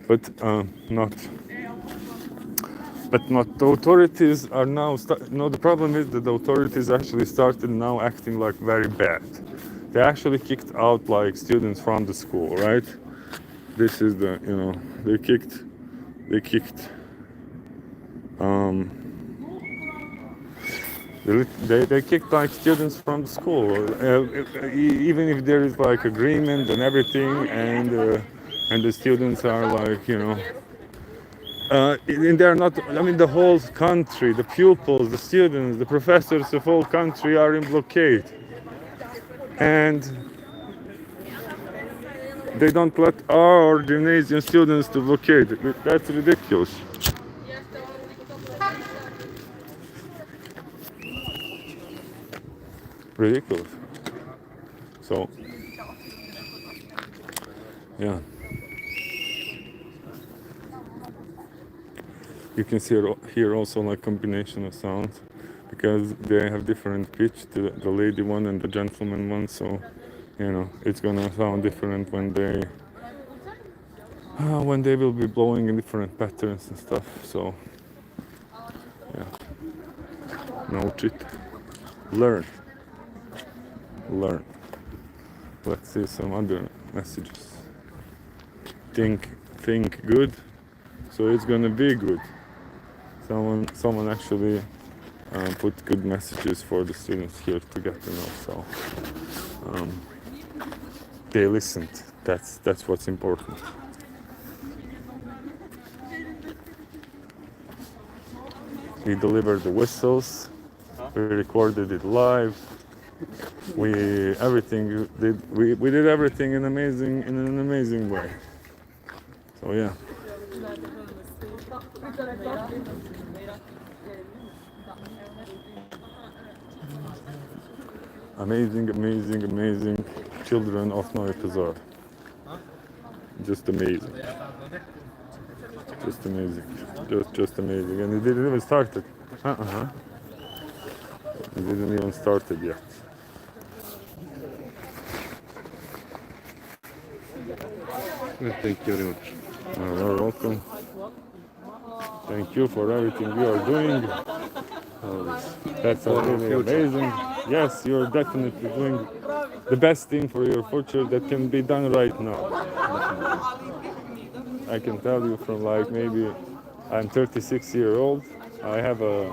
but not the authorities are now the problem is that the authorities actually started now acting like very bad. They actually kicked out like students from the school, right? This is the they kicked they kicked like students from the school, even if there is like agreement and everything, and the students are like and they're not, the whole country, the pupils, the students, the professors of whole country are in blockade, and they don't let our gymnasium students to blockade. That's ridiculous. Ridiculous. So, yeah. You can hear also like combination of sounds, because they have different pitch, the lady one and the gentleman one, so it's gonna sound different when they will be blowing in different patterns and stuff. So yeah, note it, learn. Let's see some other messages. Think good, so it's gonna be good. Someone actually put good messages for the students here to get to know. So they listened. That's what's important. We delivered the whistles. We recorded it live. We did everything in an amazing way. So yeah. Amazing children of Novi Pazar. Just amazing. Just amazing. And it didn't even start. It didn't even started yet. Thank you very much. You're welcome. Thank you for everything you are doing. That's really amazing. Yes, you're definitely doing the best thing for your future that can be done right now. I can tell you from like, maybe I'm 36 years old. I have a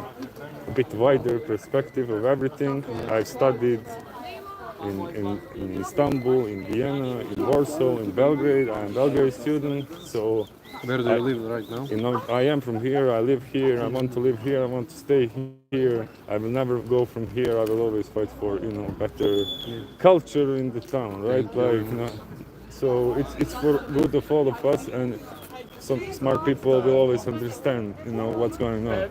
bit wider perspective of everything. I've studied in Istanbul, in Vienna, in Warsaw, in Belgrade. I'm a Belgrade student, so where do you live right now? I am from here, I live here, I want to live here, I want to stay here. I will never go from here, I will always fight for, better culture in the town, right? So it's for good of all of us, and some smart people will always understand, what's going on.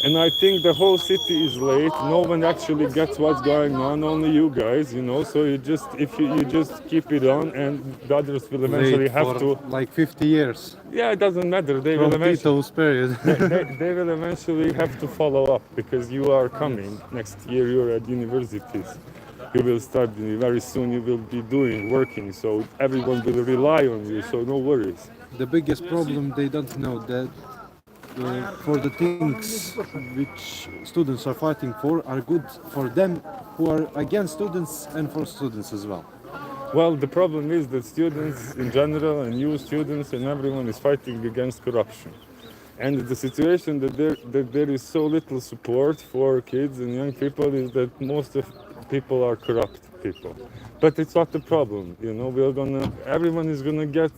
And I think the whole city is late. No one actually gets what's going on, only you guys, So if you just keep it on, and the others will eventually have to. Like 50 years. Yeah, it doesn't matter. They will Tito's period. they will eventually have to follow up, because you are coming next year. You're at universities, You will study, very soon you will be working, so everyone will rely on you, so no worries. The biggest problem, they don't know that for the things which students are fighting for are good for them who are against students and for students as well. Well, the problem is that students in general and you students and everyone is fighting against corruption. And the situation that there is so little support for kids and young people is that most of people are corrupt people. But it's not the problem, you know, everyone is gonna get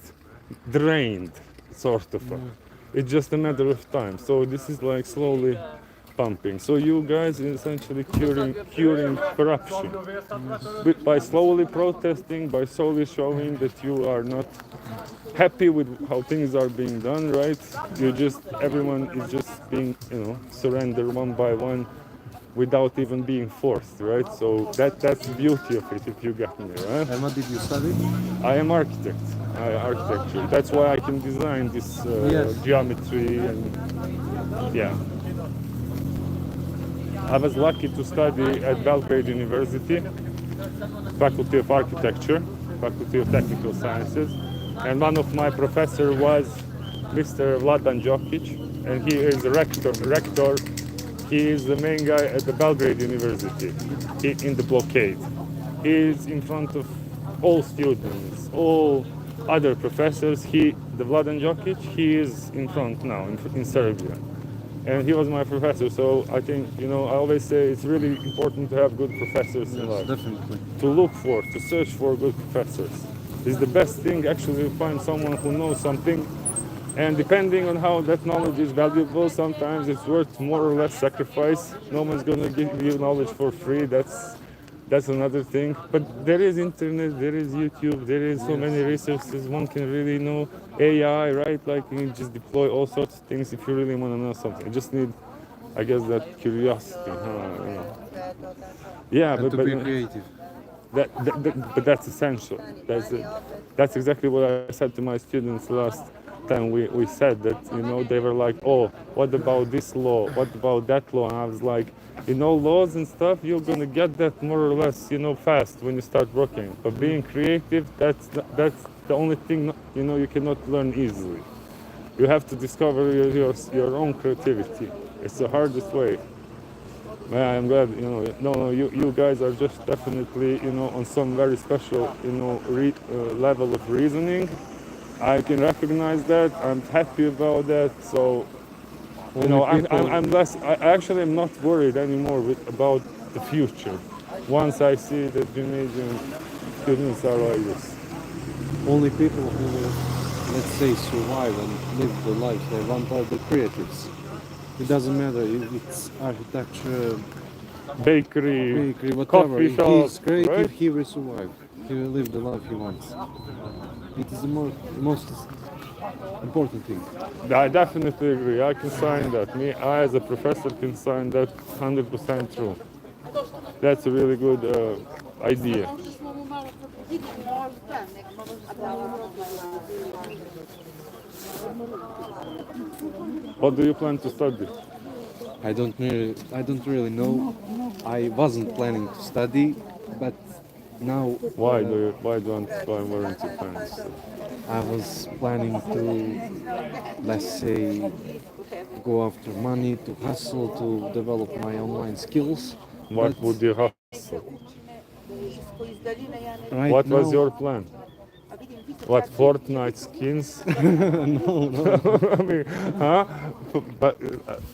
drained, sort of. It's just a matter of time. So this is like slowly pumping. So you guys are essentially curing corruption by slowly protesting, by slowly showing that you are not happy with how things are being done, right? Everyone is just being, you know, surrendered one by one without even being forced, right? So that's the beauty of it, if you get me, right? And what did you study? I am architecture. That's why I can design this geometry and yeah. I was lucky to study at Belgrade University, Faculty of Architecture, Faculty of Technical Sciences, and one of my professors was Mr. Vladan Jokic, and he is a rector. He is the main guy at the Belgrade University in the blockade. He is in front of all students, all other professors. The Vladan Jokic, he is in front now in Serbia. And he was my professor, so I think, you know, I always say it's really important to have good professors in life. Definitely. To search for good professors. It's the best thing actually to find someone who knows something. And depending on how that knowledge is valuable, sometimes it's worth more or less sacrifice. No one's gonna give you knowledge for free. That's another thing. But there is internet, there is YouTube, there is so many resources. One can really know AI, right? Like you can just deploy all sorts of things if you really want to know something. You just need, I guess, that curiosity. You know. Yeah, And but to be creative. but that's essential. That's exactly what I said to my students last time we said that, you know, they were like, oh, what about this law? What about that law? And I was like, you know, laws and stuff, you're gonna get that more or less, you know, fast when you start working. But being creative, that's the only thing, you know, you cannot learn easily. You have to discover your own creativity. It's the hardest way. Man, I'm glad, you know, you guys are just definitely, you know, on some very special, you know, level of reasoning. I can recognize that. I'm happy about that. So, you know, I'm less. I actually am not worried anymore about the future. Once I see that gymnasium students are like this. Only people who will, let's say, survive and live the life they want are the creatives. It doesn't matter if it's architecture, Bakery, whatever. coffee If shop, he's creative, right? he will survive. He will live the life he wants. It is the most important thing. I definitely agree. I can sign that. I as a professor can sign that 100% true. That's a really good idea. What do you plan to study? I don't really know. I wasn't planning to study, but now Why don't you plan to study? I was planning to, let's say, go after money, to hustle, to develop my online skills. What But would you hustle? right What now, was your plan? What, Fortnite skins? no. I mean, huh? But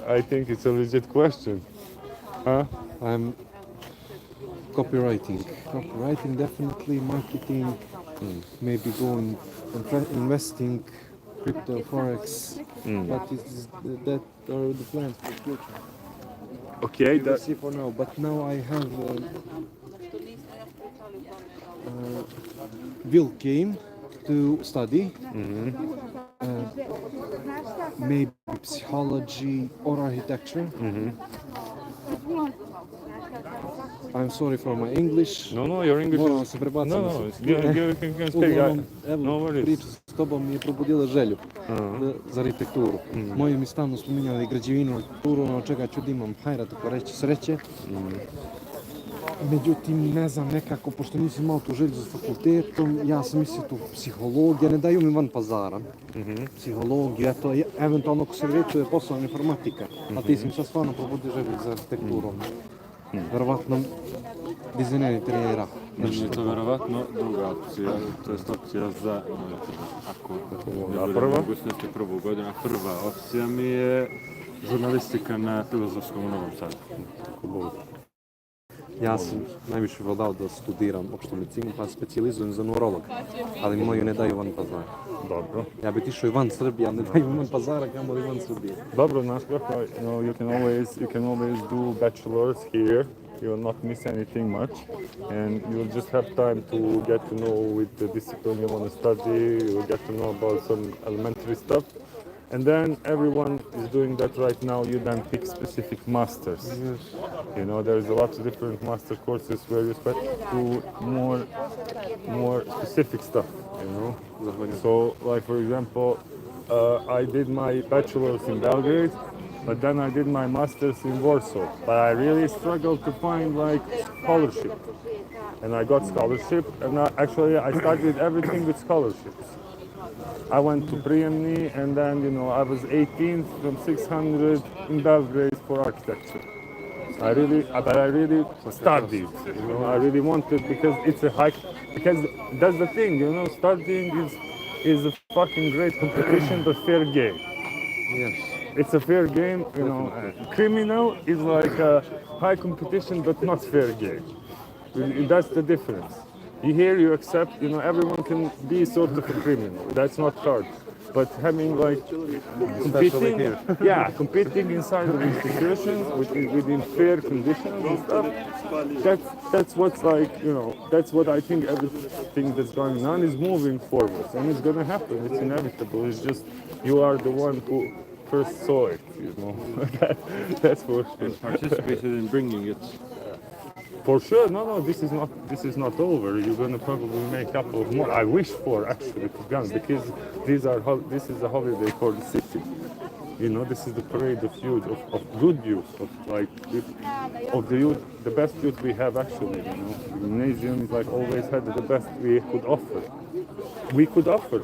I think it's a legit question. Huh? I'm copywriting definitely, marketing, maybe going and investing, crypto, forex. But that are the plans for the future. Okay, We'll see for now. But now I have will came to study maybe psychology or architecture. I'm sorry for my English. No, your English Moramo is... se prebaciti. No, you can speak. Uglavnom, No evo, worries. priča s tobom mi je probudila želju za arhitekturu. Moji mi stalno spominjali građevinu, arhitekturu, od čega ću da imam hajrat, ako reći sreće. Međutim, ne znam, nekako, pošto nisam imao tu želju za fakultetom, ja sam mislio tu psihologija, ne daju mi van pazara. Psihologiju, eto, eventualno ako se vretuje poslovna informatika, a ti si mi sad stvarno probudio želju za arhitekturom. Verovatno dizajner interijera. Znači, to je verovatno druga opcija, to je opcija za ako A prva? mogućnosti prvu godinu. A prva opcija mi je žurnalistika na Filozofskom u Novom Sadu. Ja sam najviše volao da studiram opštu medicinu, pa specijalizujem za neurolog, ali moju ne daju van pazara. Dobro. Ja bih išao i van Srbije, ali ne daju van pazara, kamo li van Srbije. Dobro, znaš kako, you can always do bachelors here. You will not miss anything much, and you will just have time to get to know with the discipline you want to study. You will get to know about some elementary stuff. And then everyone is doing that right now. You then pick specific masters. You know, there's a lot of different master courses where you do more specific stuff. You know, so like for example, I did my bachelor's in Belgrade, but then I did my master's in Warsaw. But I really struggled to find like scholarship, and I got scholarship. And I started everything with scholarships. I went to Prijemni, and then, you know, I was 18th from 600 in Belgrade for architecture. But I really studied, you know, I really wanted, because it's a high, because that's the thing, you know, studying is a fucking great competition, but fair game. Yes. It's a fair game, you know. Criminal is like a high competition, but not fair game. That's the difference. Here you accept, you know, everyone can be sort of a criminal. That's not hard. But having like competing inside of institutions within fair conditions and stuff, that's what's like, you know, that's what I think everything that's going on is moving forward, and it's gonna happen. It's inevitable. It's just you are the one who first saw it, you know. That's for sure. And participated in bringing it. For sure, no, this is not over. You're gonna probably make a couple of more. I wish for actually, to be honest, because this is a holiday for the city. You know, this is the parade of youth, of good youth, of the youth, the best youth we have actually. You know, gymnasium is like always had the best we could offer. We could offer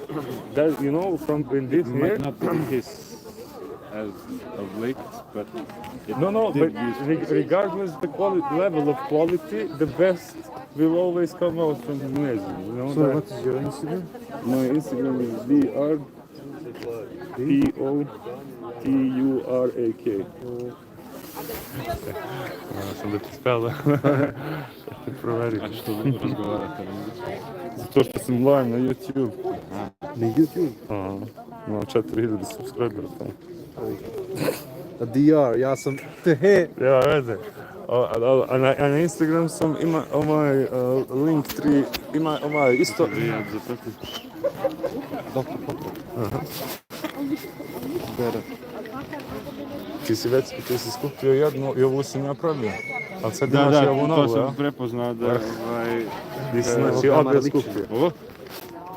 that, you know, from in this year. Might not be the case as of late, but regardless the level of quality, the best will always come out from the gymnasium. You know. So what is your Instagram? My Instagram is DRPOTURAK. Sam da ti spela. Da te proverim. a što razgovarate? Zato što sam live na YouTube. Na YouTube? Aha. Imam 4000 subscribera tamo. A DR, ja sam te. Ja, veze. A na Instagram sam ima ovaj Linktree, ima ovaj isto. Doktor Potreb. Ti si skupio jednu i ovu si napravio. Ali sad imaš i ovu novu, to sam prepoznao da Ti si znači obje skupio. Ovo?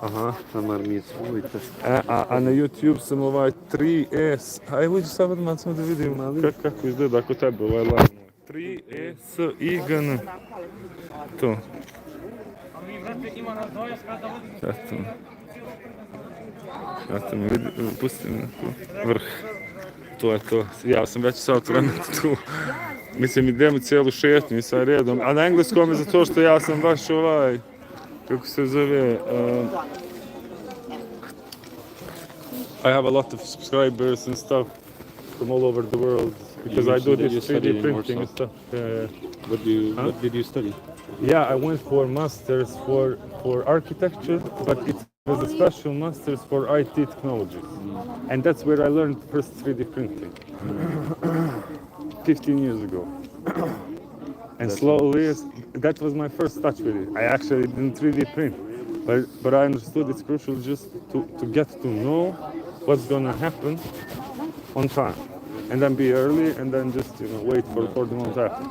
Aha, tamar mi je svoj test. A na YouTube sam ovaj 3S, aj uđi sad odmah samo da vidim kako izgleda ako tebe ovaj live. 3S IGN. To. Eto me vidi, pusti me vrh. To je to. Ja sam već sad vremena tu. Mislim, idemo cijelu šetnju i sad redom. A na engleskom je zato što ja sam baš ovaj, kako se zove, I have a lot of subscribers and stuff from all over the world because I do this 3D printing and stuff. What did you study? Yeah, I went for masters for architecture, but it was a special masters for IT technologies. And that's where I learned first 3D printing. 15 years ago. And slowly, that was my first touch with it. I actually didn't 3D print, but I understood it's crucial just to get to know what's gonna happen on time. And then be early, and then just, you know, wait for the moment after.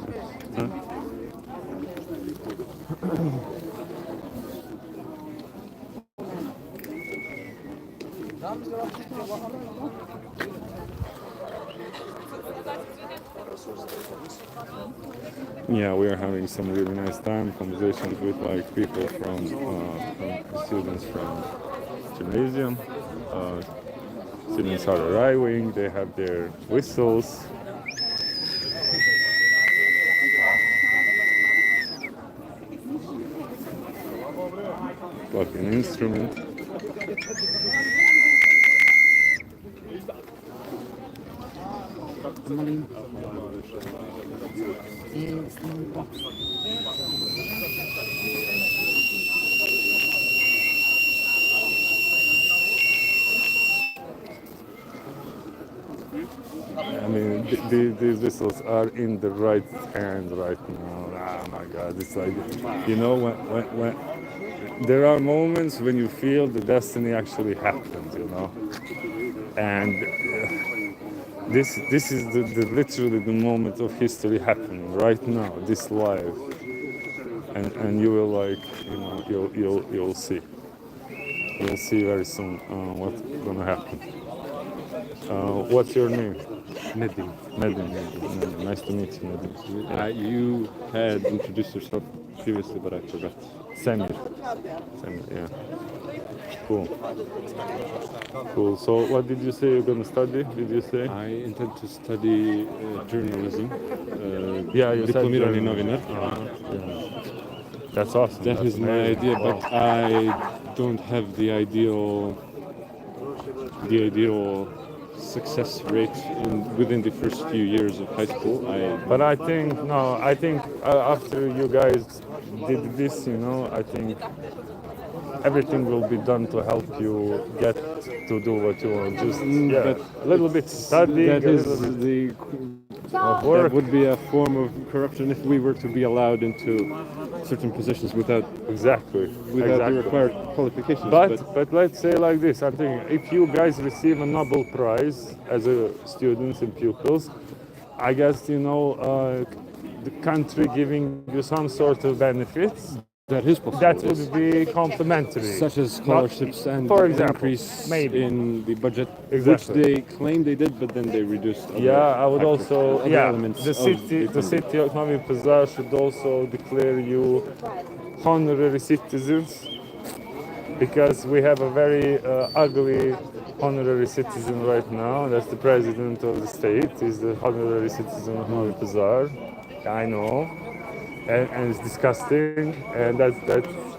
Yeah, we are having some really nice time, conversations with like people from students from gymnasium. Students are arriving, they have their whistles. Like an instrument. I mean, these whistles are in the right hand right now. Oh my God, it's like, you know, when there are moments when you feel the destiny actually happens, you know, and this is the literally the moment of history happening right now, this live, and you will like, you know, you'll see very soon what's gonna happen. What's your name? Nedim. Nedim. Nice to meet you, Nedim. You had introduced yourself previously, but I forgot. Samir, yeah. Cool. So what did you say you're gonna study? Did you say? I intend to study journalism. Yeah, you said Diplomirani journalism. novinar. Yeah. That's awesome. That That's is my amazing. idea, but I don't have the ideal success rate within the first few years of high school. But I think after you guys did this, you know, I think everything will be done to help you get to do what you want. Just a little bit studying. That is that would be a form of corruption if we were to be allowed into certain positions without exactly the required qualifications. But let's say like this, I'm thinking if you guys receive a Nobel Prize as a students and pupils, I guess, you know, the country giving you some sort of benefits. That is possible. That would be complementary. Such as scholarships and for an example, increase maybe. in the budget, Exactly. which they claim they did, but then they reduced. I would also, elements the city of Novi Pazar should also declare you honorary citizens, because we have a very ugly honorary citizen right now. That's the president of the state. He's the honorary citizen of Novi Pazar. I know. And it's disgusting, and that's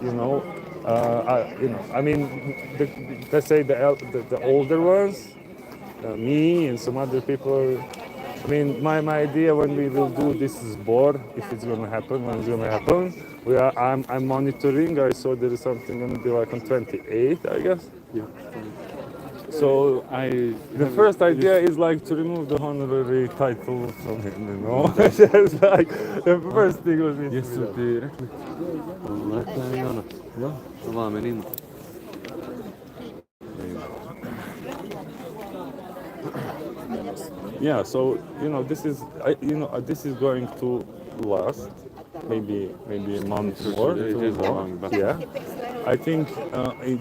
you know, I mean, let's say the older ones, me and some other people. I mean, my idea when we will do this is board, if it's gonna happen, when it's gonna happen. I'm monitoring. I saw there is something gonna be like on 28, I guess. Yeah. So the first idea is like to remove the honorary title from him, you know. It's like the first thing was me. Yeah, so you know this is going to last maybe a month more. Yeah, I think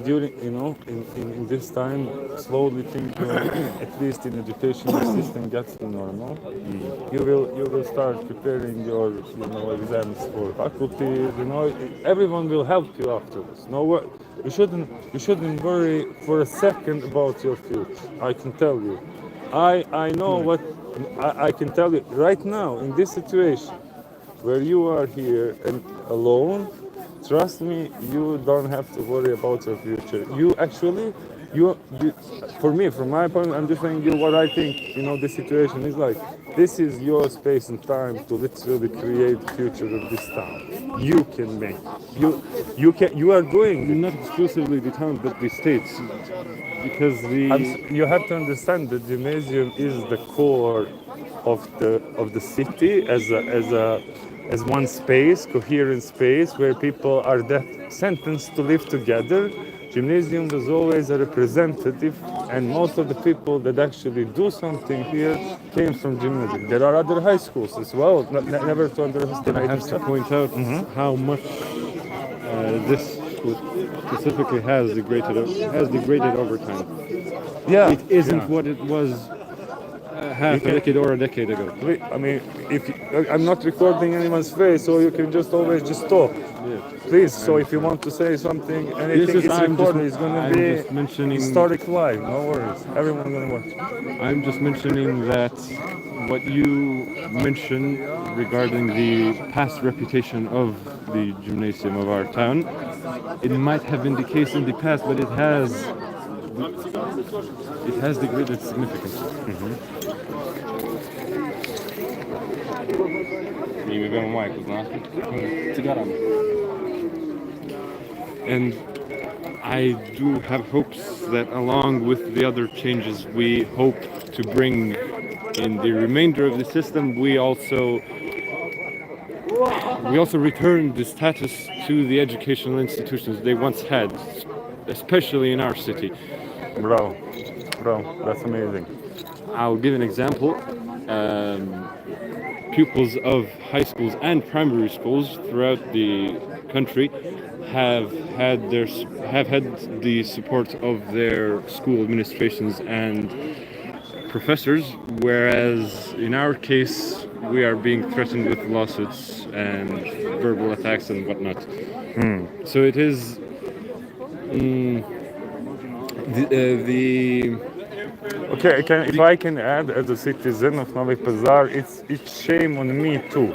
during in this time, slowly things will, at least in educational system, gets to normal. You will start preparing your exams for faculty. Everyone will help you afterwards. You shouldn't worry for a second about your future. I can tell you. I know what I can tell you right now in this situation where you are here and alone. Trust me, you don't have to worry about your future. You actually, for me, from my point, I'm just telling you what I think. The situation is like. This is your space and time to literally create the future of this town. You can make. You are doing it. Not exclusively the town, but the states. Because you have to understand that the gymnasium is the core of the city as one space, coherent space where people are sentenced to live together. Gymnasium was always a representative, and most of the people that actually do something here came from gymnasium. There are other high schools as well. Never to underestimate. I have to point out how much this specifically has degraded over time. Yeah, it isn't what it was half a decade or a decade ago. I mean, if I'm not recording anyone's face, so you can just always just talk. Please. So if you want to say something, anything is recorded. It's going to be just mentioning, historic live. No worries. Everyone's going to watch. I'm just mentioning that what you mentioned regarding the past reputation of the gymnasium of our town, it might have been the case in the past, but it has degraded significance. And I do have hopes that along with the other changes we hope to bring in the remainder of the system, we also return the status to the educational institutions they once had, especially in our city. Bro, that's amazing. I'll give an example. Pupils of high schools and primary schools throughout the country have had the support of their school administrations and professors, whereas in our case we are being threatened with lawsuits and verbal attacks and whatnot. So it is Okay, if I can add, as a citizen of Novi Pazar, it's shame on me too.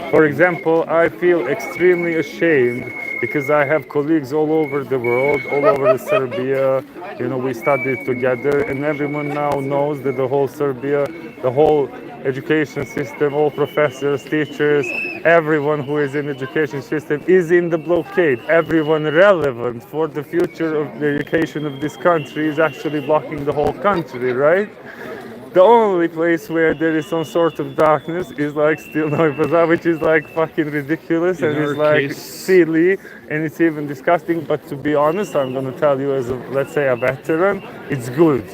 For example, I feel extremely ashamed because I have colleagues all over the world, all over Serbia. You know, we studied together, and everyone now knows that the whole Serbia, the whole education system, all professors, teachers, everyone who is in education system is in the blockade. Everyone relevant for the future of the education of this country is actually blocking the whole country, right? The only place where there is some sort of darkness is like still Novi Pazar, which is like fucking ridiculous and it's like silly and it's even disgusting. But to be honest, I'm gonna tell you as a, let's say, a veteran, it's good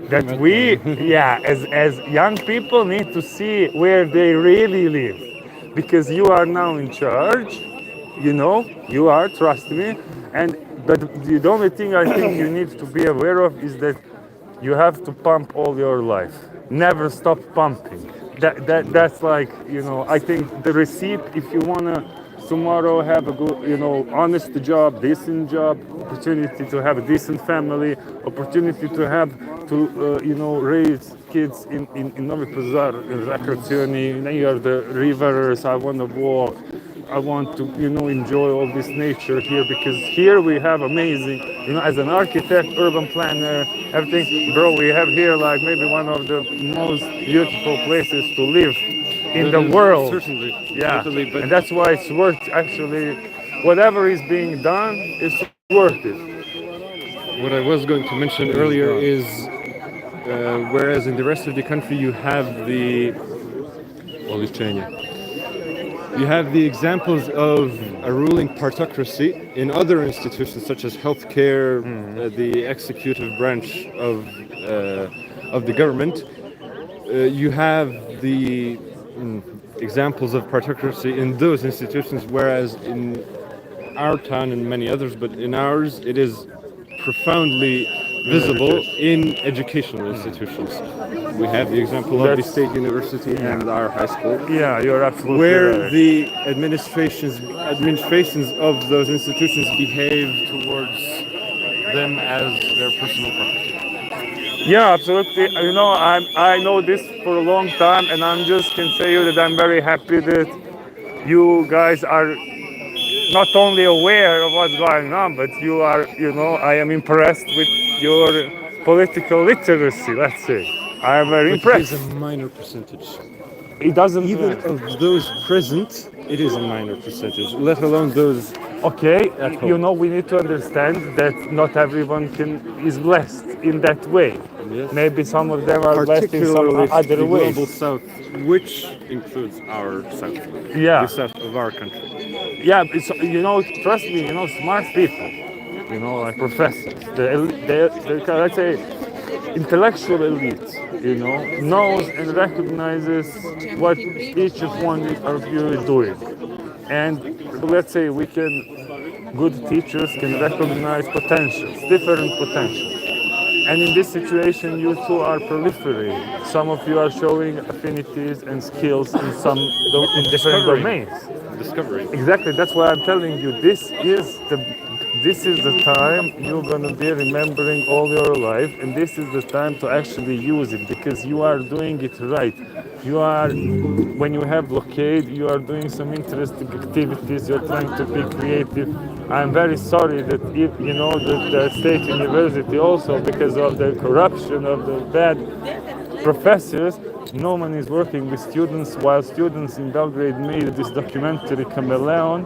that we, as young people need to see where they really live, because you are now in charge, you know, you are, trust me, and the only thing I think you need to be aware of is that you have to pump all your life. Never stop pumping. That's like, you know, I think the receipt, if you wanna tomorrow have a good, you know, honest job, decent job, opportunity to have a decent family, opportunity to have you know, raise kids in Novi Pazar, in Zakrationi, near the rivers. I want to walk. I want to, you know, enjoy all this nature here, because here we have amazing, you know, as an architect, urban planner, everything. Bro, we have here like maybe one of the most beautiful places to live in the world. Certainly. Yeah, certainly, but and that's why it's worth, actually, whatever is being done is worth it. what I was going to mention earlier is, whereas in the rest of the country you have the examples of a ruling partocracy in other institutions such as healthcare, the executive branch of the government. You have the examples of partocracy in those institutions, whereas in our town and many others, but in ours it is profoundly visible in educational institutions. We have the example of the state university and our high school. Yeah, you're absolutely where right. the administrations of those institutions behave towards them as their personal property. Yeah, absolutely. You know, I know this for a long time, and I'm just can say you that I'm very happy that you guys are not only aware of what's going on, but you are, you know, I am impressed with your political literacy, let's say. I am very impressed. It is a minor percentage. It doesn't Even of those present, it is a minor percentage, let alone those. Okay, you know, we need to understand that not everyone is blessed in that way. Yes. Maybe some of them are blessed in some other the ways. global south, which includes our south, Yeah. the south of our country. Yeah, it's, you know, trust me, you know, smart people, you know, like professors, let's say, intellectual elite, you know, knows and recognizes what each of one of you is doing. And let's say good teachers can recognize potentials, different potentials. And in this situation, you two are proliferating. Some of you are showing affinities and skills in in different domains. Discovery. Exactly. That's why I'm telling you. This is the time you're gonna be remembering all your life, and this is the time to actually use it because you are doing it right. When you have blockade, you are doing some interesting activities. You're trying to be creative. I'm very sorry that the state university also, because of the corruption of the bad professors, no one is working with students, while students in Belgrade made this documentary Chameleon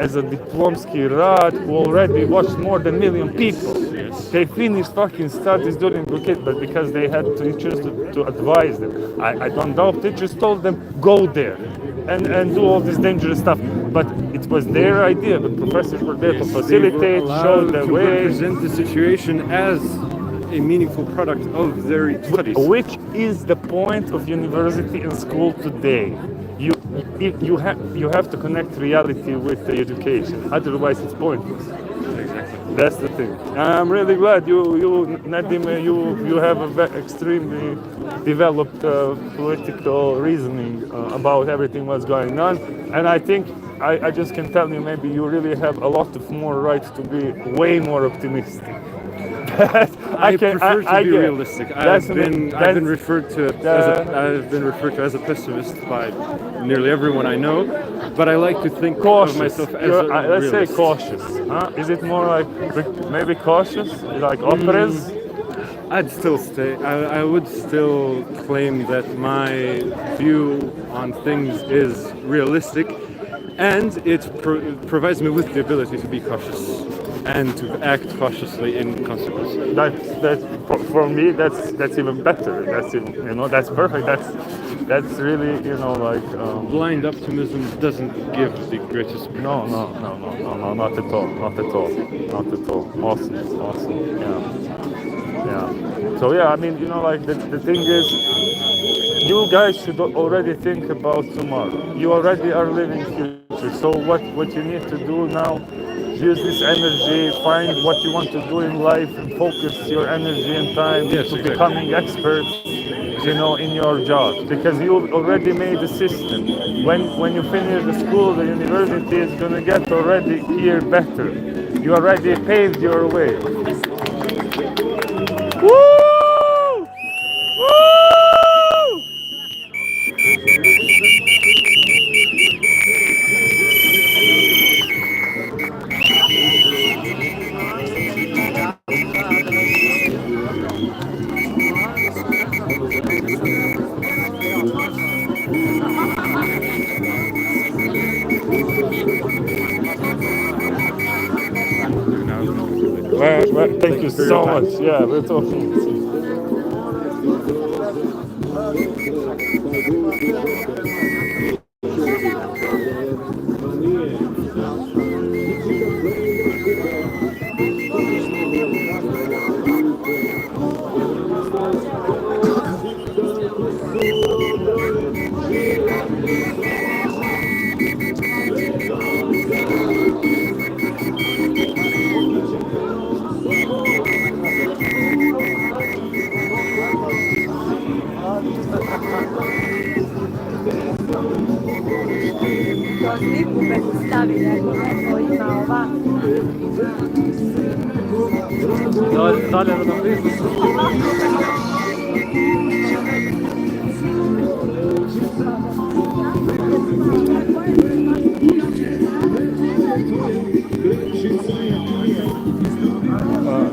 as a Diplomski rad who already watched more than 1 million people. They finished fucking studies during blockade, but because they had teachers to advise them. I don't know if teachers told them, go there and do all this dangerous stuff. But it was their idea, the professors were there to facilitate, show the way. Represent the situation as a meaningful product of their studies. Which is the point of university and school today. You have to connect reality with the education, otherwise it's pointless. Exactly. That's the thing. I'm really glad you Nadim, you have extremely developed political reasoning about everything what's going on, and I think I just can tell you maybe you really have a lot of more right to be way more optimistic. I prefer to be realistic. I've been referred to as a pessimist by nearly everyone I know, but I like to think of myself as a let's realist. say cautious. Is it more like maybe cautious, like operas? I'd still stay. I would still claim that my view on things is realistic, and it provides me with the ability to be cautious and to act cautiously in consequence. For me that's even better. That's perfect. That's really Blind optimism doesn't give the greatest. No, not at all. Awesome. Yeah. So yeah, I mean, the thing is, you guys should already think about tomorrow. You already are living future. So what you need to do now, use this energy, find what you want to do in life, and focus your energy and time into becoming experts, in your job. Because you already made the system. When you finish the school, the university is gonna get already here better. You already paved your way. Woo! Woo! Well, thank you so much. Yeah, we're talking. Sliku predstavi neko ima ova. Dalje na blizu.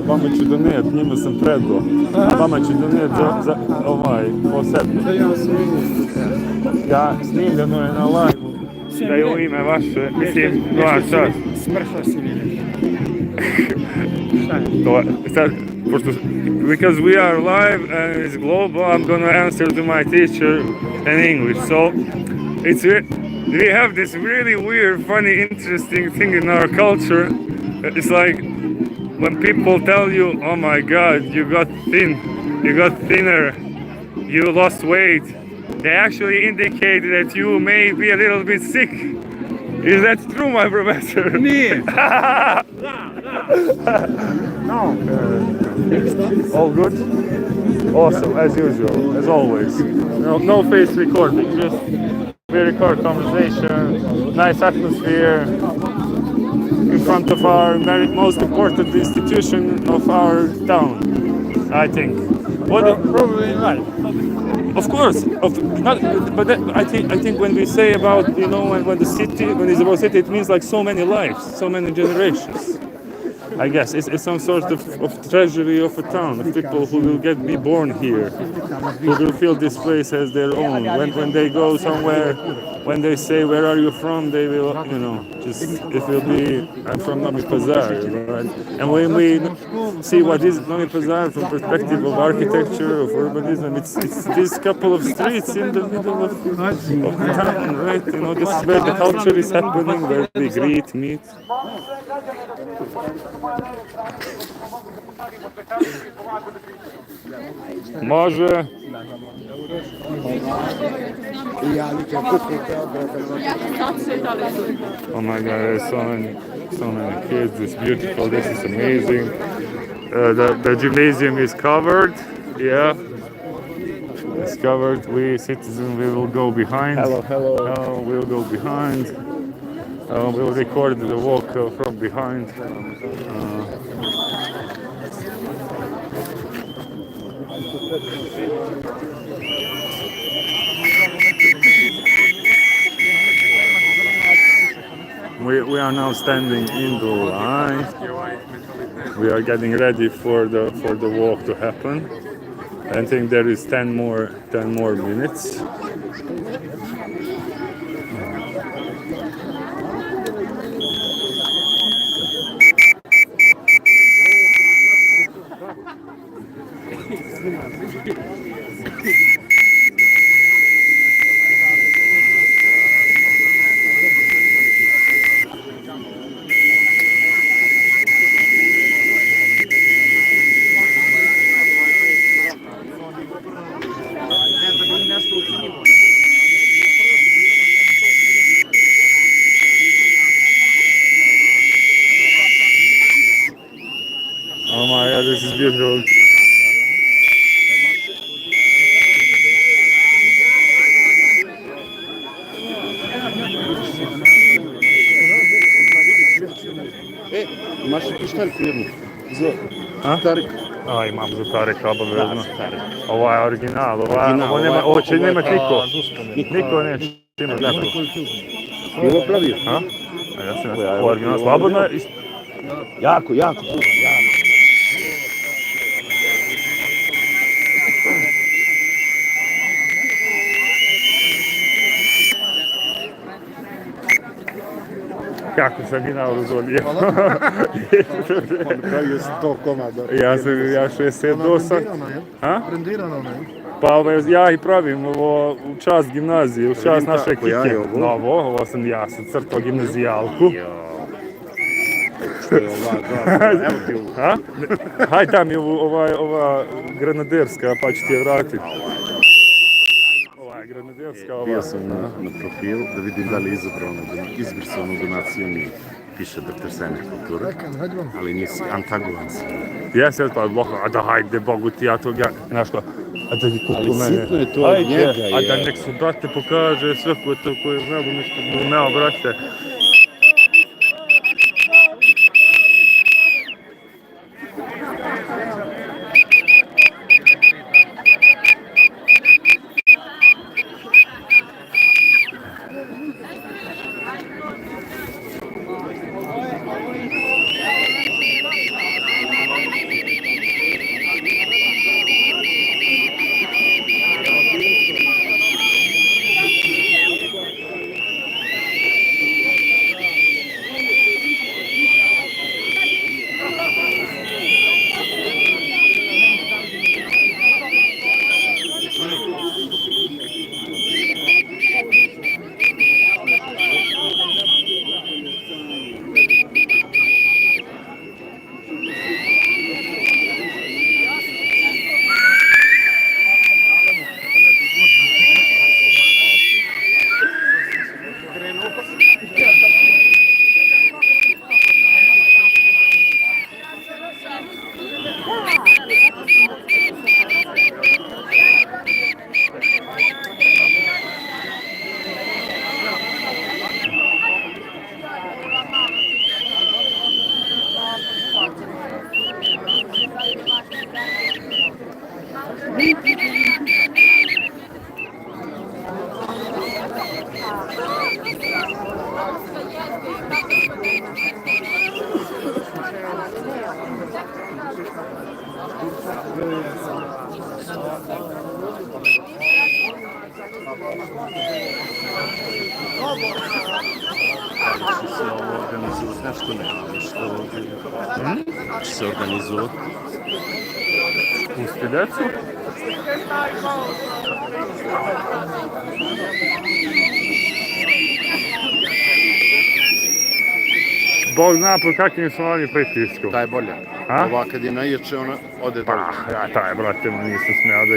Vama ću donijeti, njima sam predao. Vama ću donijeti za posebno. Ja snimljeno je na live. Da je u ime vaše, mislim, vaš čas. Smršao si mi Because we are live and it's global, I'm gonna answer to my teacher in English. So we have this really weird, funny, interesting thing in our culture. It's like when people tell you, "Oh my God, you got thin, you got thinner, you lost weight," they actually indicate that you may be a little bit sick. Is that true, my professor? No. All good? Awesome, as usual, as always. No face recording, just we record conversation, nice atmosphere in front of our most important institution of our town, I think. Probably in life. Of course, but I think when we say about when it's about city, it means like so many lives, so many generations. I guess it's some sort of treasury of a town, of people who will be born here, who will feel this place as their own. When they go somewhere, when they say where are you from, they will it will be I'm from Novi Pazar, right? And when we see what is Novi Pazar from perspective of architecture, of urbanism, it's this couple of streets in the middle of the town, right? This is where the culture is happening, where we greet, meet. Može. Oh my God, there's so many kids. It's beautiful. This is amazing. The gymnasium is covered. Yeah, it's covered. We citizens, we will go behind. Hello. We'll go behind. We'll record the walk from behind. We are now standing in the line. We are getting ready for the walk to happen. I think there is 10 more minutes. Oh my God, this is beautiful. Imaš li pištaljku jednu? Imam za Tareka obavezno. Ovo je original, ovo će nema niko. Niko neće imati. Je ovo pravio? Ovo je original, slobodno je. Jako. Kako sam ga nauzolio. On pravio 100 komada. Ja 68. Brendirano ne? Pa ja i pravim ovo u čast gimnazije, u čast naše kike. Ovo sam ja sam crtao gimnazijalku. Evo ti ovo. Hajde da mi ova granaderska pa ću ti je vratiti. Ova je granaderska. Bio sam na profilu da vidim da li je izbrisano donaciju mi. Piše Dr. Sene kulture, ali nisi antagovan si. Jesam, pa da hajde, Bogu ti, ja to, znaš ko, a da ti kuku mene. Ali sitno je to od njega, a da nek su, brate, pokaže sve koje znamo nešto glumeo, brate. Nešto nema, što se organizuje. Pusti decu. Bog zna pod kakvim su oni pritiskom. Ta je bolja. A? Ova kad je najjače, ona ode Pa, ja taj, brate, nisam smeo da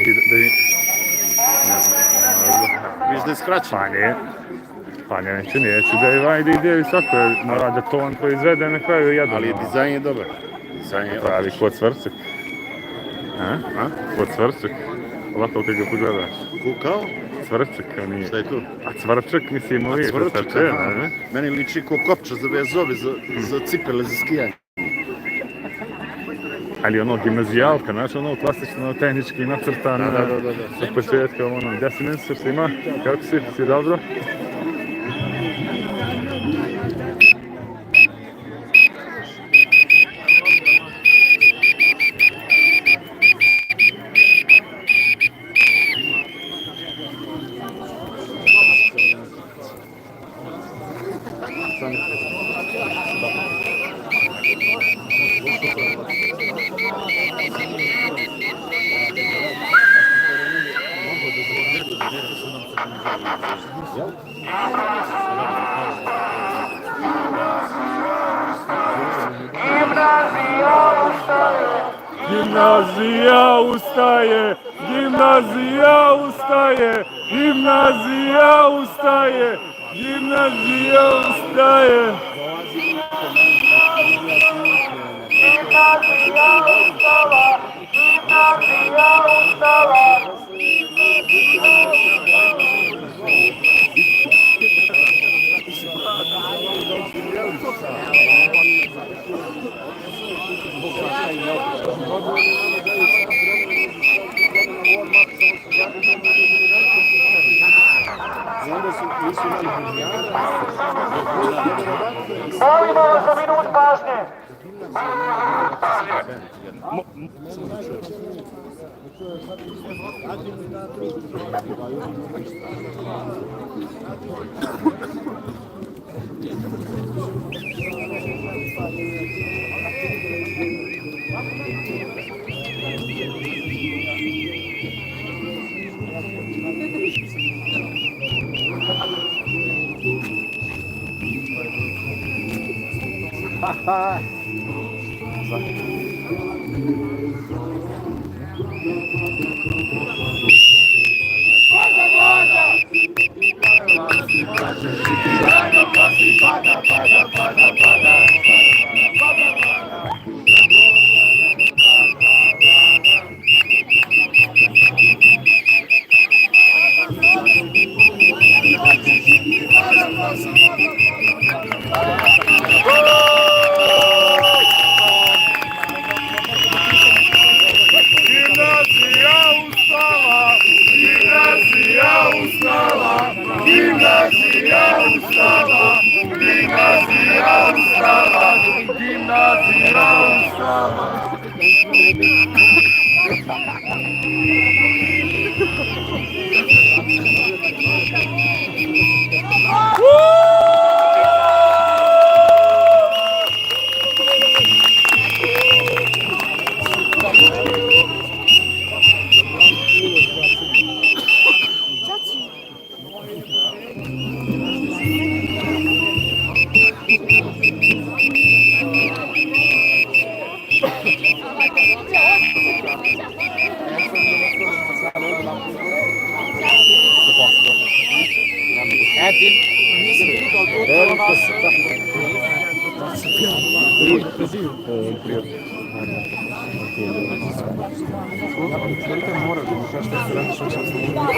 Viš da je skraćeno? Pa neću da ide visoko, mora da to on proizvede na kraju jedan. Ali dizajn je dobar. Pravi kod cvrcek. Kod cvrcek. Ovako kad ga pogledaš. Kao? Cvrček, a nije. Šta je to? A cvrček, mislim, ovi Cvrček, ne? Meni liči ko kopča za vezovi, za cipele, za skijanje. Ali ono gimnazijalka, znaš, ono klasično tehnički nacrtano. Da. Od početka, ono, gdje si meni se ima? Kako si dobro? Gimnazija ustaje, gimnazija ustaje, gimnazija ustaje, gimnazija ustaje. Molimo vas za minut pažnje.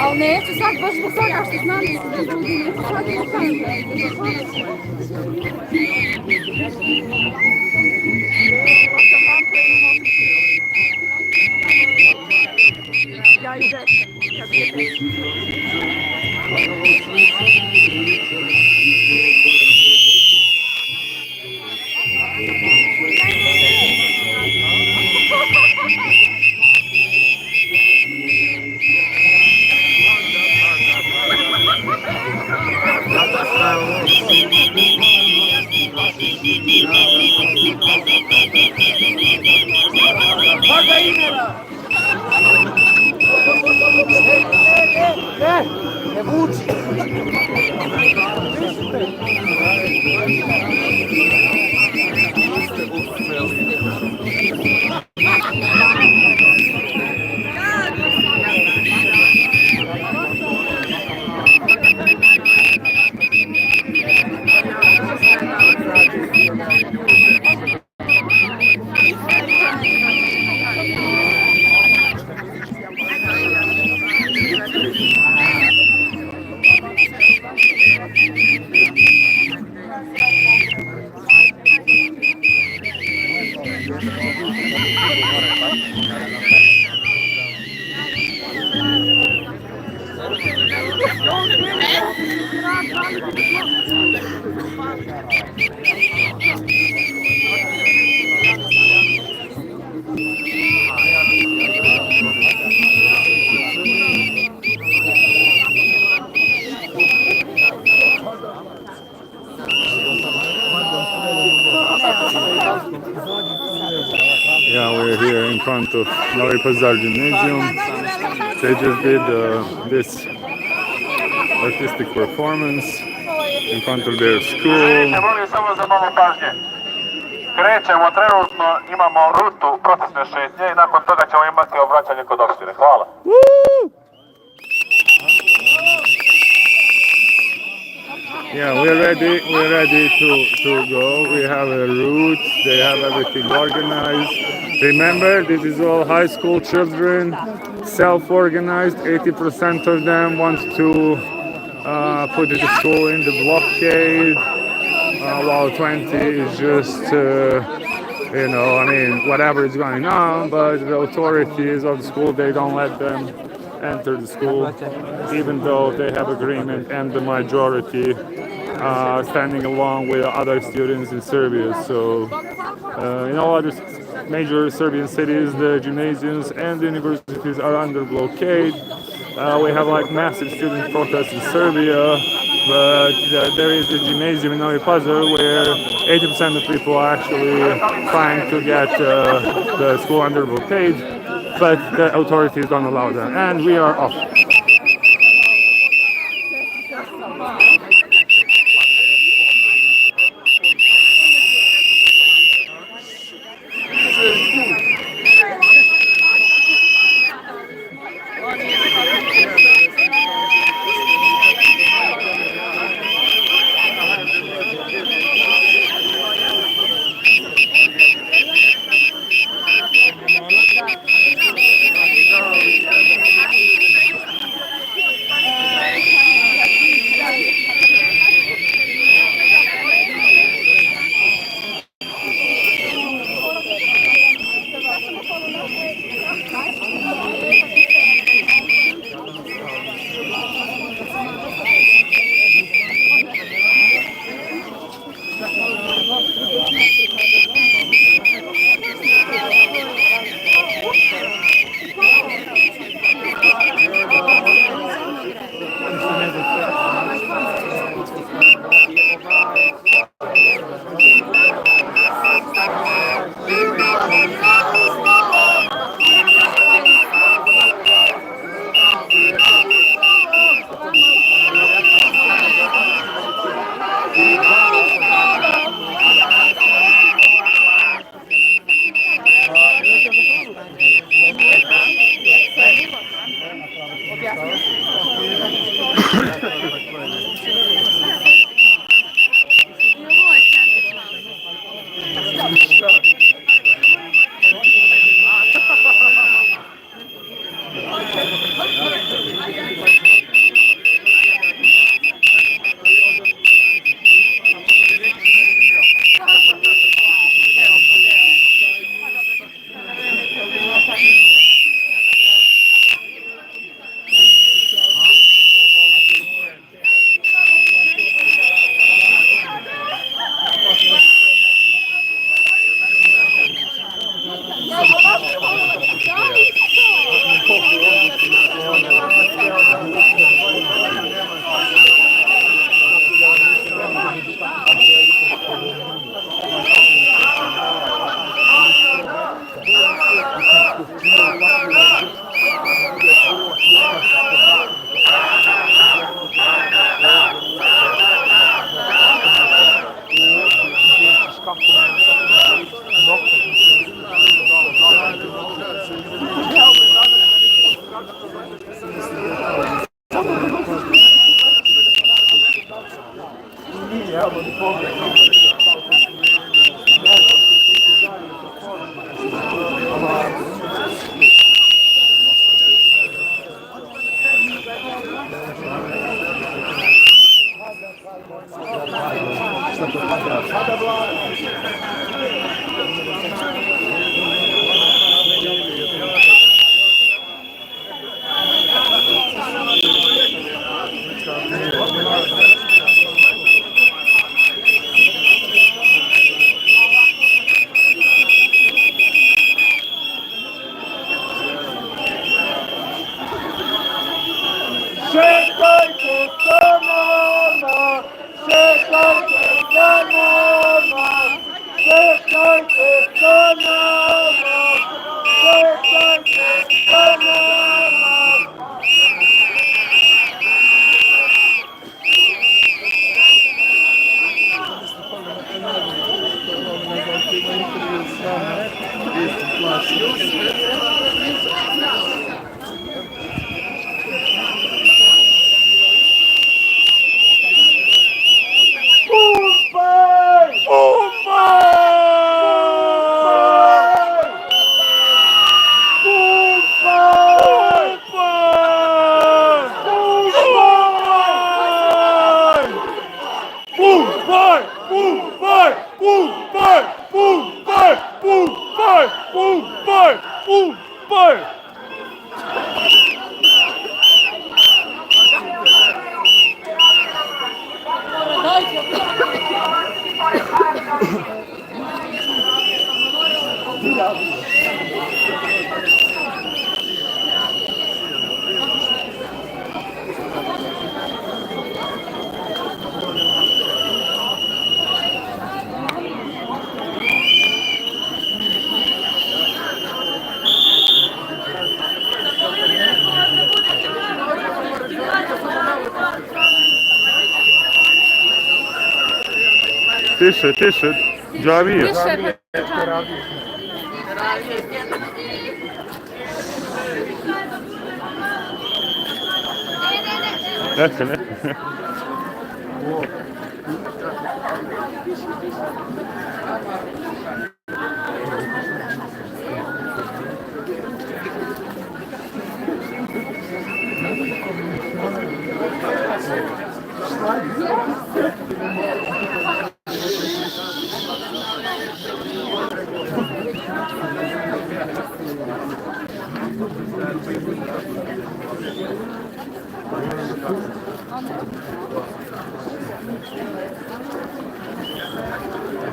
Ali neću sad baš zbog toga što znam da se ljudi neću sad i ja i Yeah, we're here in front of Novi Pazar Gymnasium. They just did this artistic performance in front of their school. Molim samo za malo pažnje. Krećemo trenutno, imamo rutu protestne šetnje i nakon toga ćemo imati obraćanje kod opštine. Hvala. Yeah, we're ready to go. We have a route, they have everything organized. Remember, this is all high school children, self-organized. 80% of them want to put the school in the blockade, while 20 is just, you know, I mean, whatever is going on, but the authorities of the school, they don't let them enter the school, even though they have agreement and the majority standing along with other students in Serbia. So in all other major Serbian cities, the gymnasiums and the universities are under blockade. We have like massive student protests in Serbia, but there is a gymnasium in Novi Pazar where 80% of people are actually trying to get the school under blockade, but the authorities don't allow that, and we are off. Tiše, tiše, džavije. Neka, neka.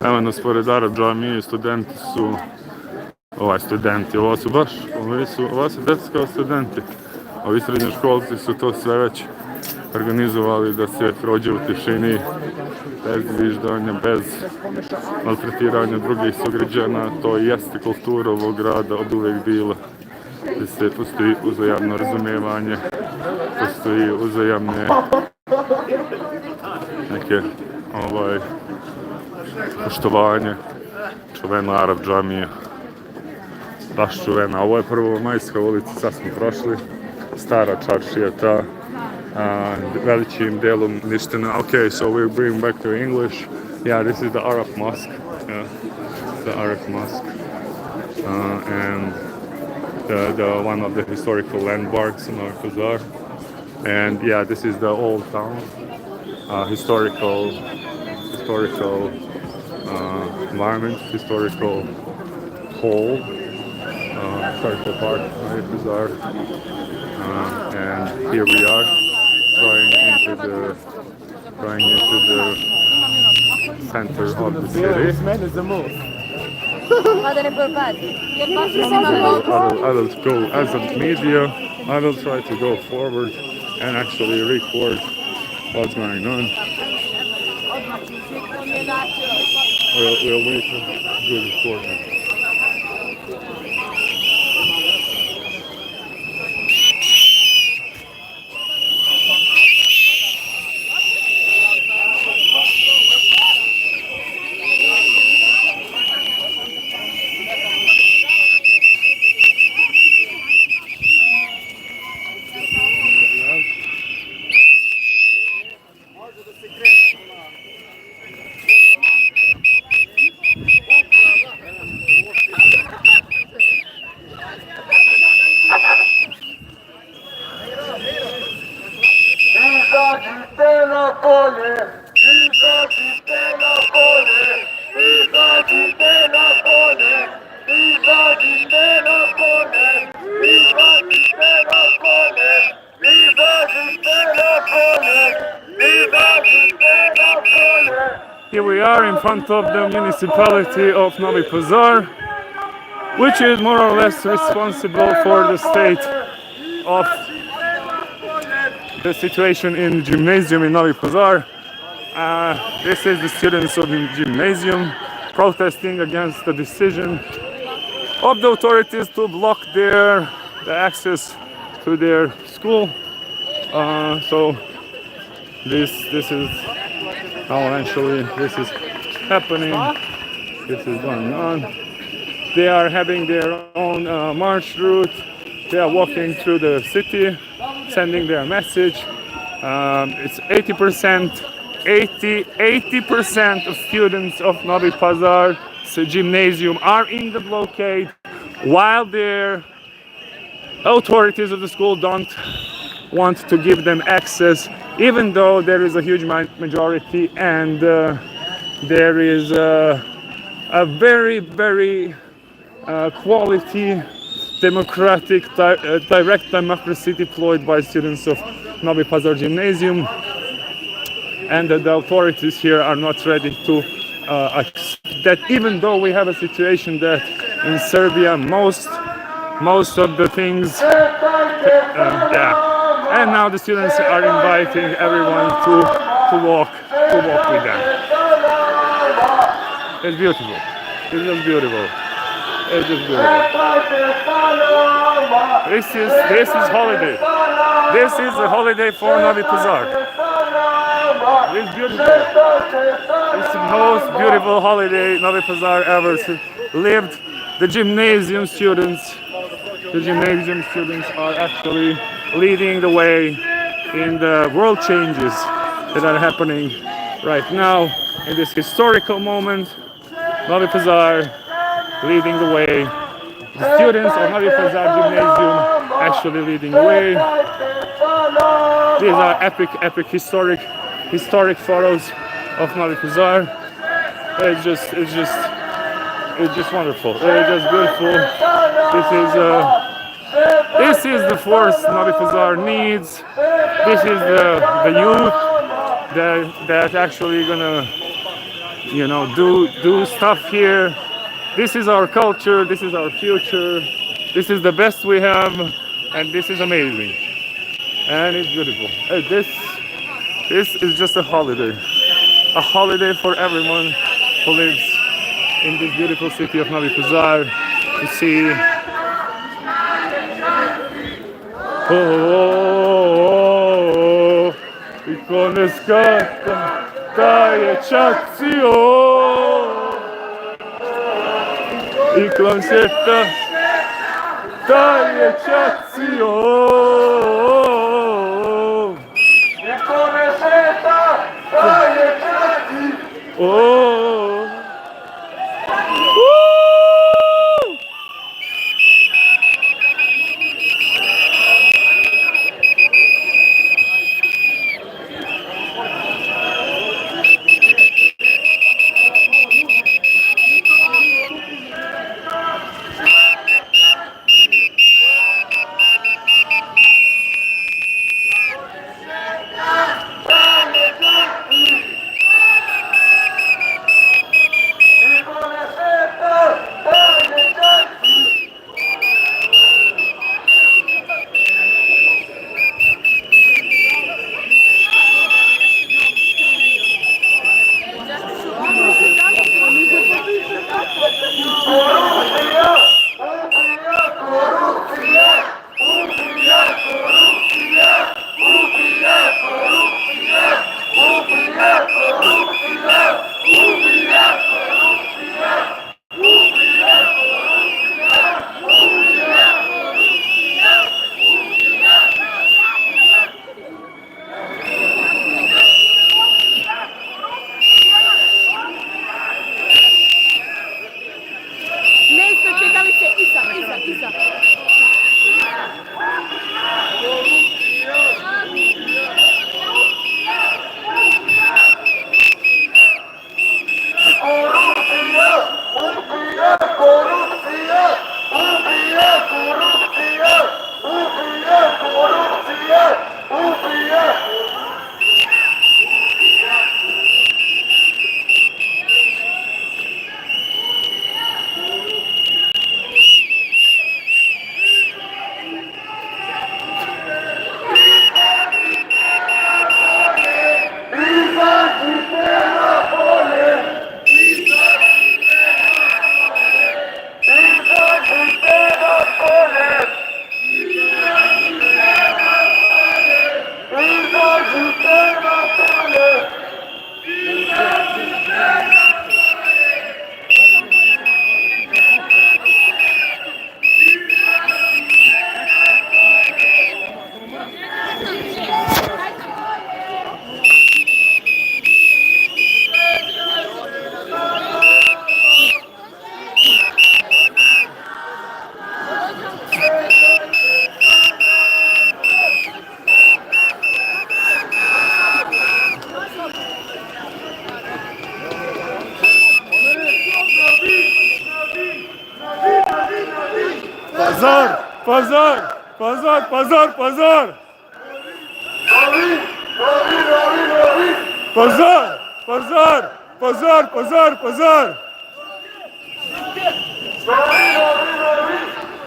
Evo nas pored Arab džamije, studenti su, studenti, ovo su djeca kao studenti. Ovi srednjoškolci su to sve već organizovali da se prođe u tišini, bez zviždanja, bez maltretiranja drugih sugrađana. To i jeste kultura ovog grada od uvek bila. Gdje se postoji uzajamno razumijevanje, postoji uzajamne neke poštovanje. Čuvena Arab džamija, baš čuvena. Ovo je Prvomajska ulica, sad smo prošli. Stara čaršija ta, veličim delom ništena. Okay, so we bring back to English. Yeah, this is the Arab mosque. Yeah, the Arab mosque. And the one of the historical landmarks in our bazaar. And yeah, this is the old town, historical environment, historical hall, historical park, right, bazaar. And here we are, going into the center of the city. I will go as a media. I will try to go forward and actually record what's going on. We'll make a good recording. are in front of the municipality of Novi Pazar, which is more or less responsible for the state of the situation in the gymnasium in Novi Pazar. This is the students of the gymnasium protesting against the decision of the authorities to block the access to their school. So this is how eventually this is happening. This is going on. They are having their own march route. They are walking through the city, sending their message. It's 80% of students of Novi Pazar gymnasium are in the blockade, while their authorities of the school don't want to give them access, even though there is a huge majority and there is a very quality democratic direct democracy deployed by students of Novi Pazar Gymnasium, and the authorities here are not ready to accept that, even though we have a situation that in Serbia most of the things and now the students are inviting everyone to walk with them. It's beautiful. It's just beautiful. It's just beautiful. This is holiday. This is a holiday for Novi Pazar. It's beautiful. It's the most beautiful holiday Novi Pazar ever lived. The gymnasium students are actually leading the way in the world changes that are happening right now in this historical moment. Novi Pazar leading the way. The students of Novi Pazar Gymnasium actually leading the way. These are epic historic photos of Novi Pazar. It's just wonderful. It's just beautiful. This is the force Novi Pazar needs. This is the youth that actually gonna, do stuff here. This is our culture. This is our future. This is the best we have, and this is amazing. And it's beautiful. This is just a holiday for everyone who lives in this beautiful city of Novi Pazar. You see, i ko ne skata, taj je čacio, i ko šeta, taj je čacio. Oh. Pazar! Pazar! Pazar! Pazar! Pazar! Pazar! Pazar! Pazar! Pazar!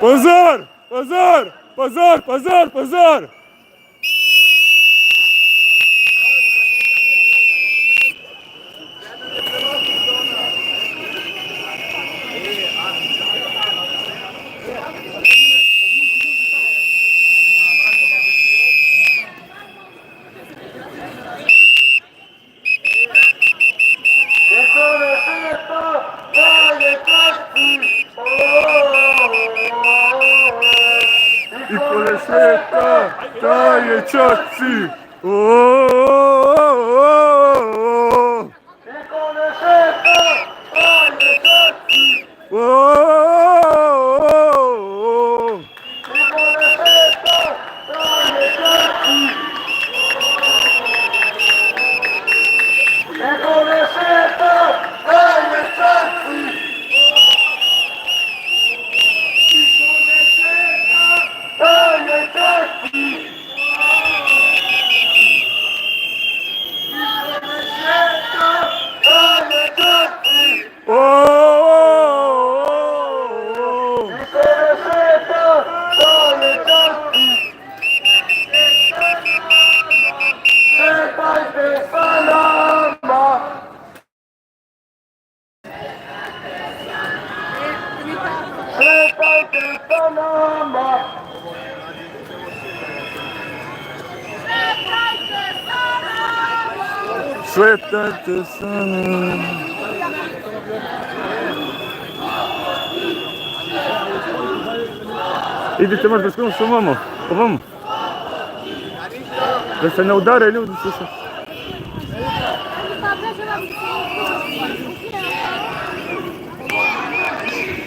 Pazar! Pazar! Pazar! Pazar! Pazar! Pazar! I pored sveta daje čaci. Svetajte sa nama. Idite možda s ovamo, ovamo. Da se ne udare ljudi, slušaj.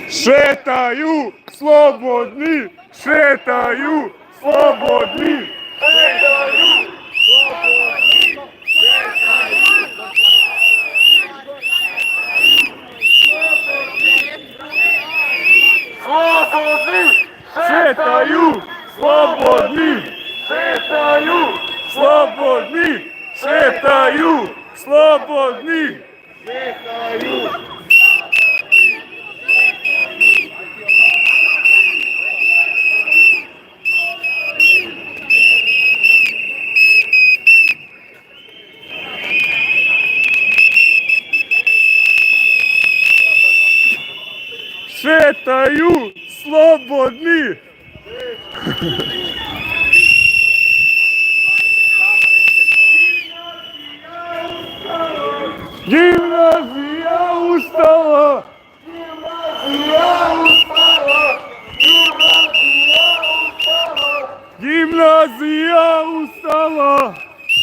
Šetaju slobodni, šetaju slobodni, šetaju slobodni, šetaju slobodni, šetaju slobodni, šetaju slobodni, šetaju. Šetaju slobodni. Gimnazija ustala. Gimnazija ustala. Gimnazija ustala. Gimnazija ustala.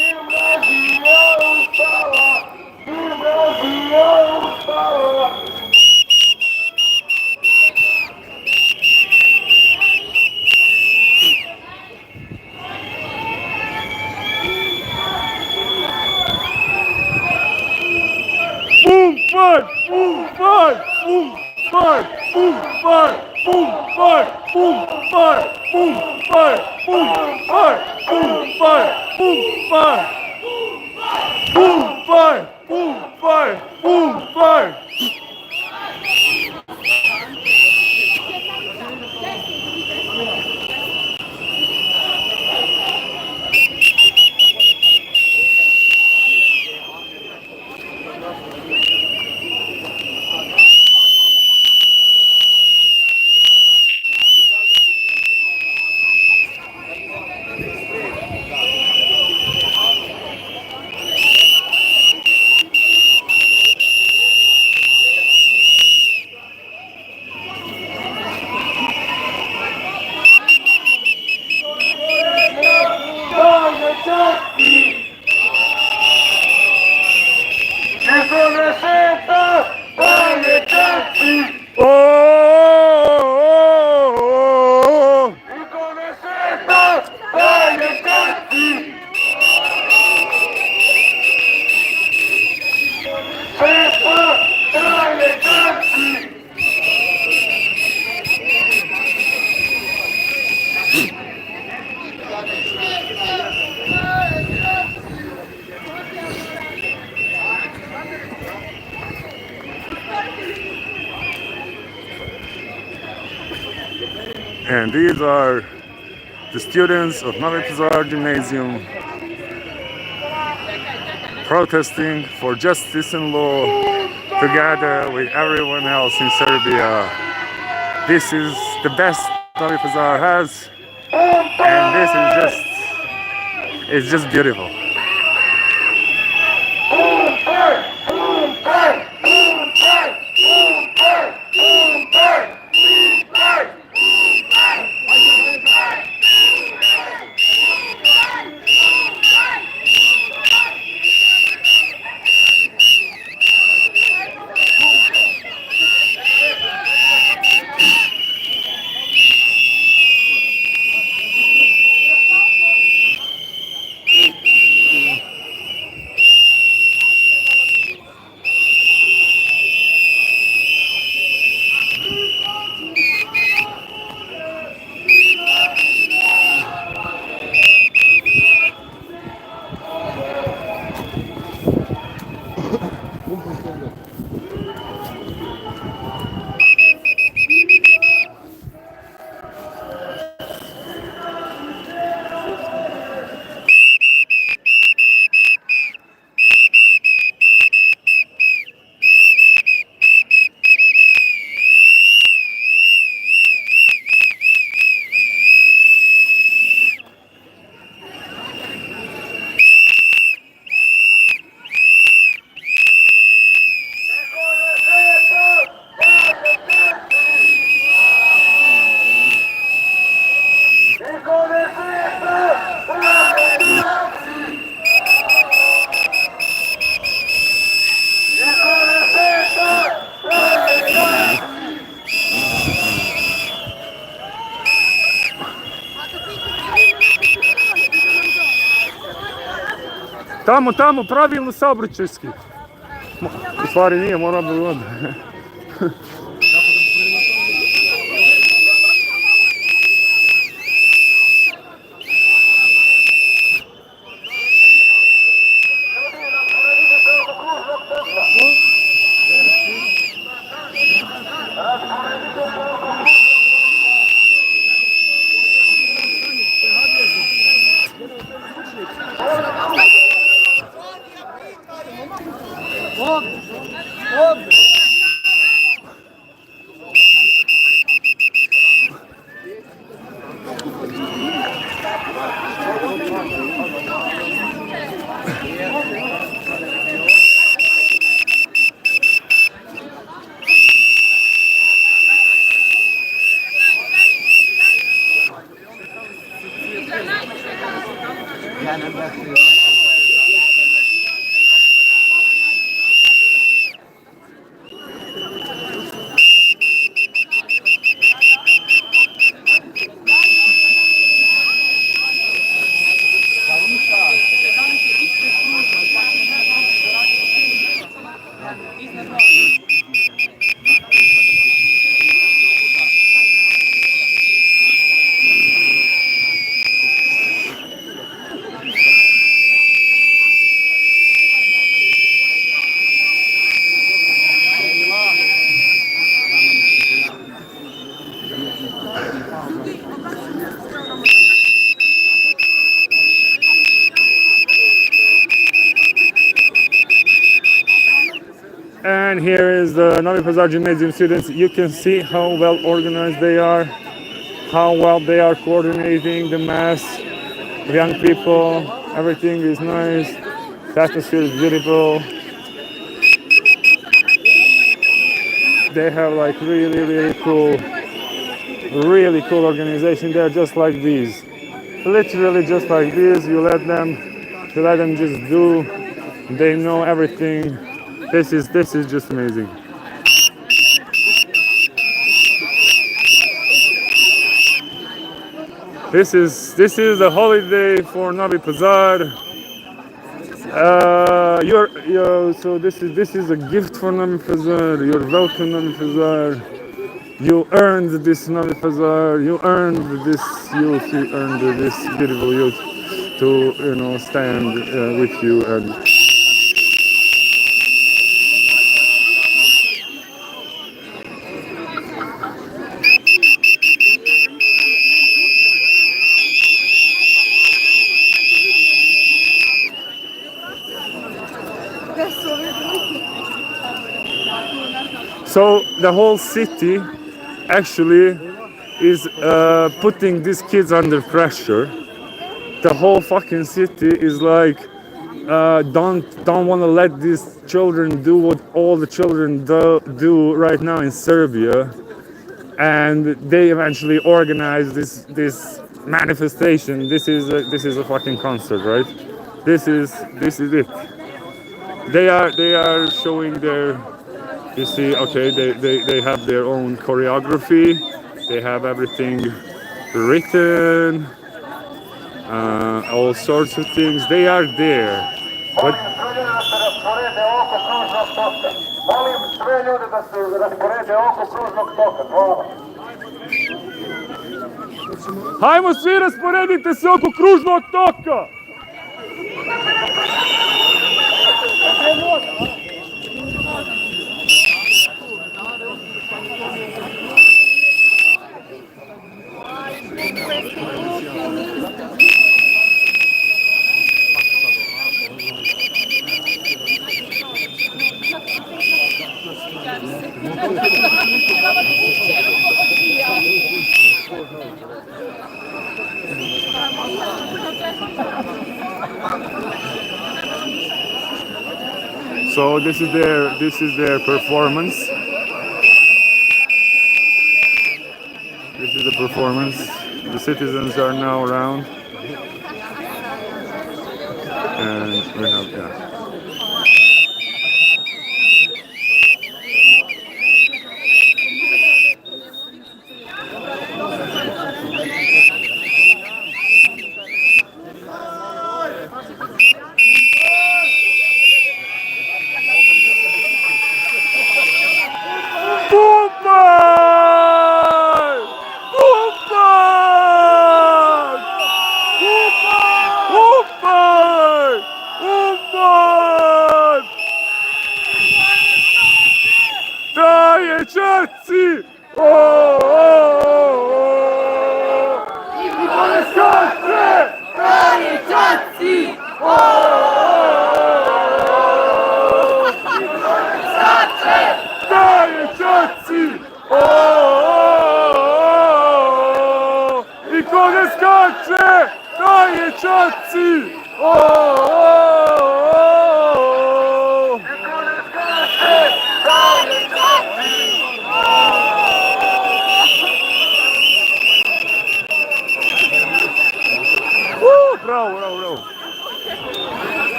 Gimnazija ustala. Gimnazija ustala. Boom, fun, boom, fun, boom, fun, boom, fun, boom, fun, boom, fun, boom, fun, boom, fun, boom, fun, boom, fun, boom, fun, boom, fun, boom, fun. And these are the students of Novi Pazar Gymnasium protesting for justice and law together with everyone else in Serbia. This is the best Novi Pazar has, and it's just beautiful. Tamo, pravilno saobraćajski. U stvari nije, mora bi onda. And here is the Novi Pazar Gymnasium students. You can see how well organized they are, how well they are coordinating the mass of young people. Everything is nice. The atmosphere is beautiful. They have like really cool organization. They're just like these. Literally just like this. You let them just do. They know everything. This is just amazing. This is the holiday for Novi Pazar. So this is a gift for Novi Pazar. You're welcome, Novi Pazar. You earned this Novi Pazar. You earned this youth. You earned this beautiful youth to stand with you and. So the whole city actually is putting these kids under pressure. The whole fucking city is like don't want to let these children do what all the children do right now in Serbia, and they eventually organize this manifestation. This is a fucking concert, right? This is it. They are showing their, you see, okay, they have their own choreography, they have everything written, all sorts of things. They are there. But Molim sve ljude da se rasporede oko kružnog toka. Hvala. hajmo svi rasporedite se oko kružnog toka. So this is their performance. This is the performance. The citizens are now around, and we have, yeah.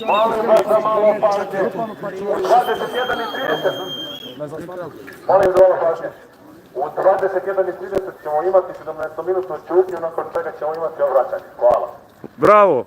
Molim vas za malo pažnje. U 21:30. Molim za malo pažnje. U 21:30 ćemo imati 17-minutnu čutnju, nakon čega ćemo imati obraćanje. Hvala. Bravo!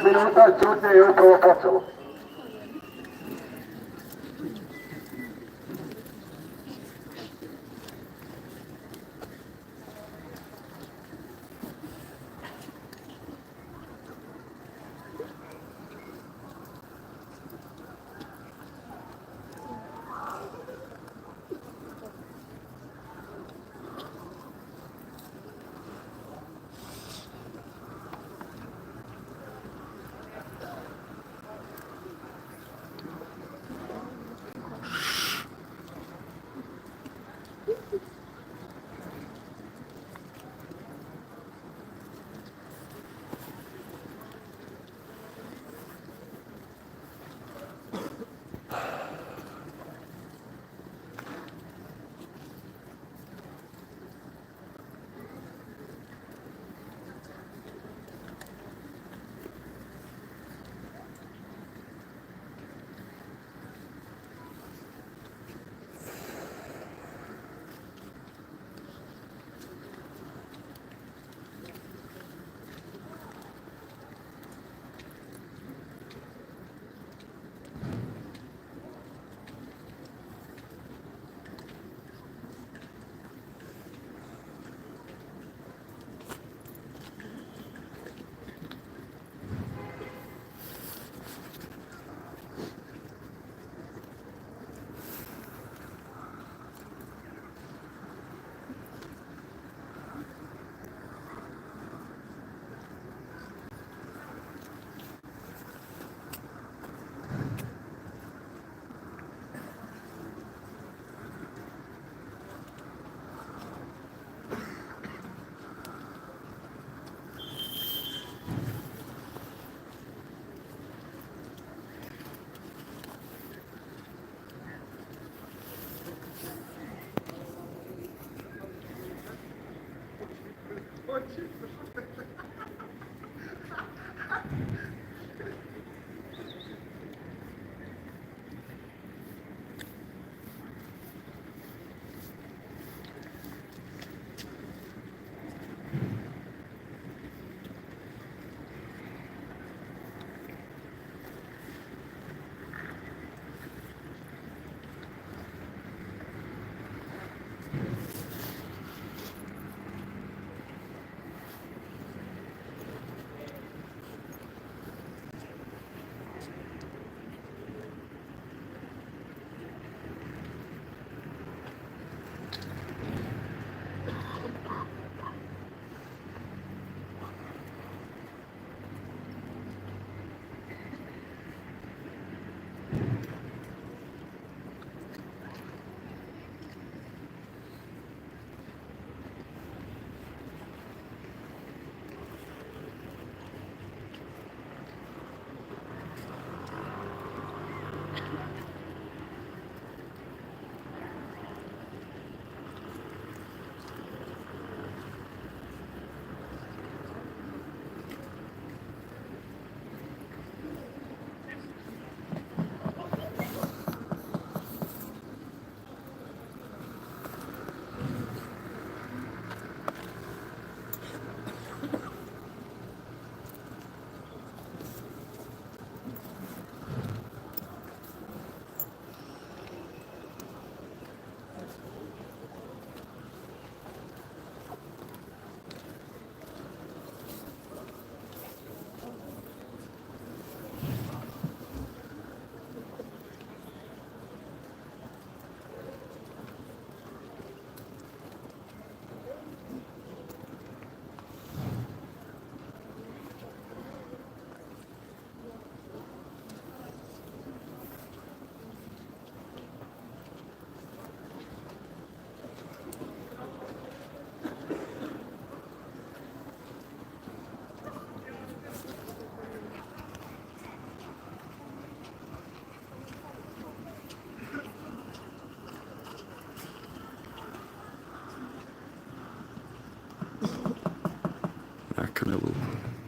Minuta čutnje je upravo počelo. Neka ne lupa.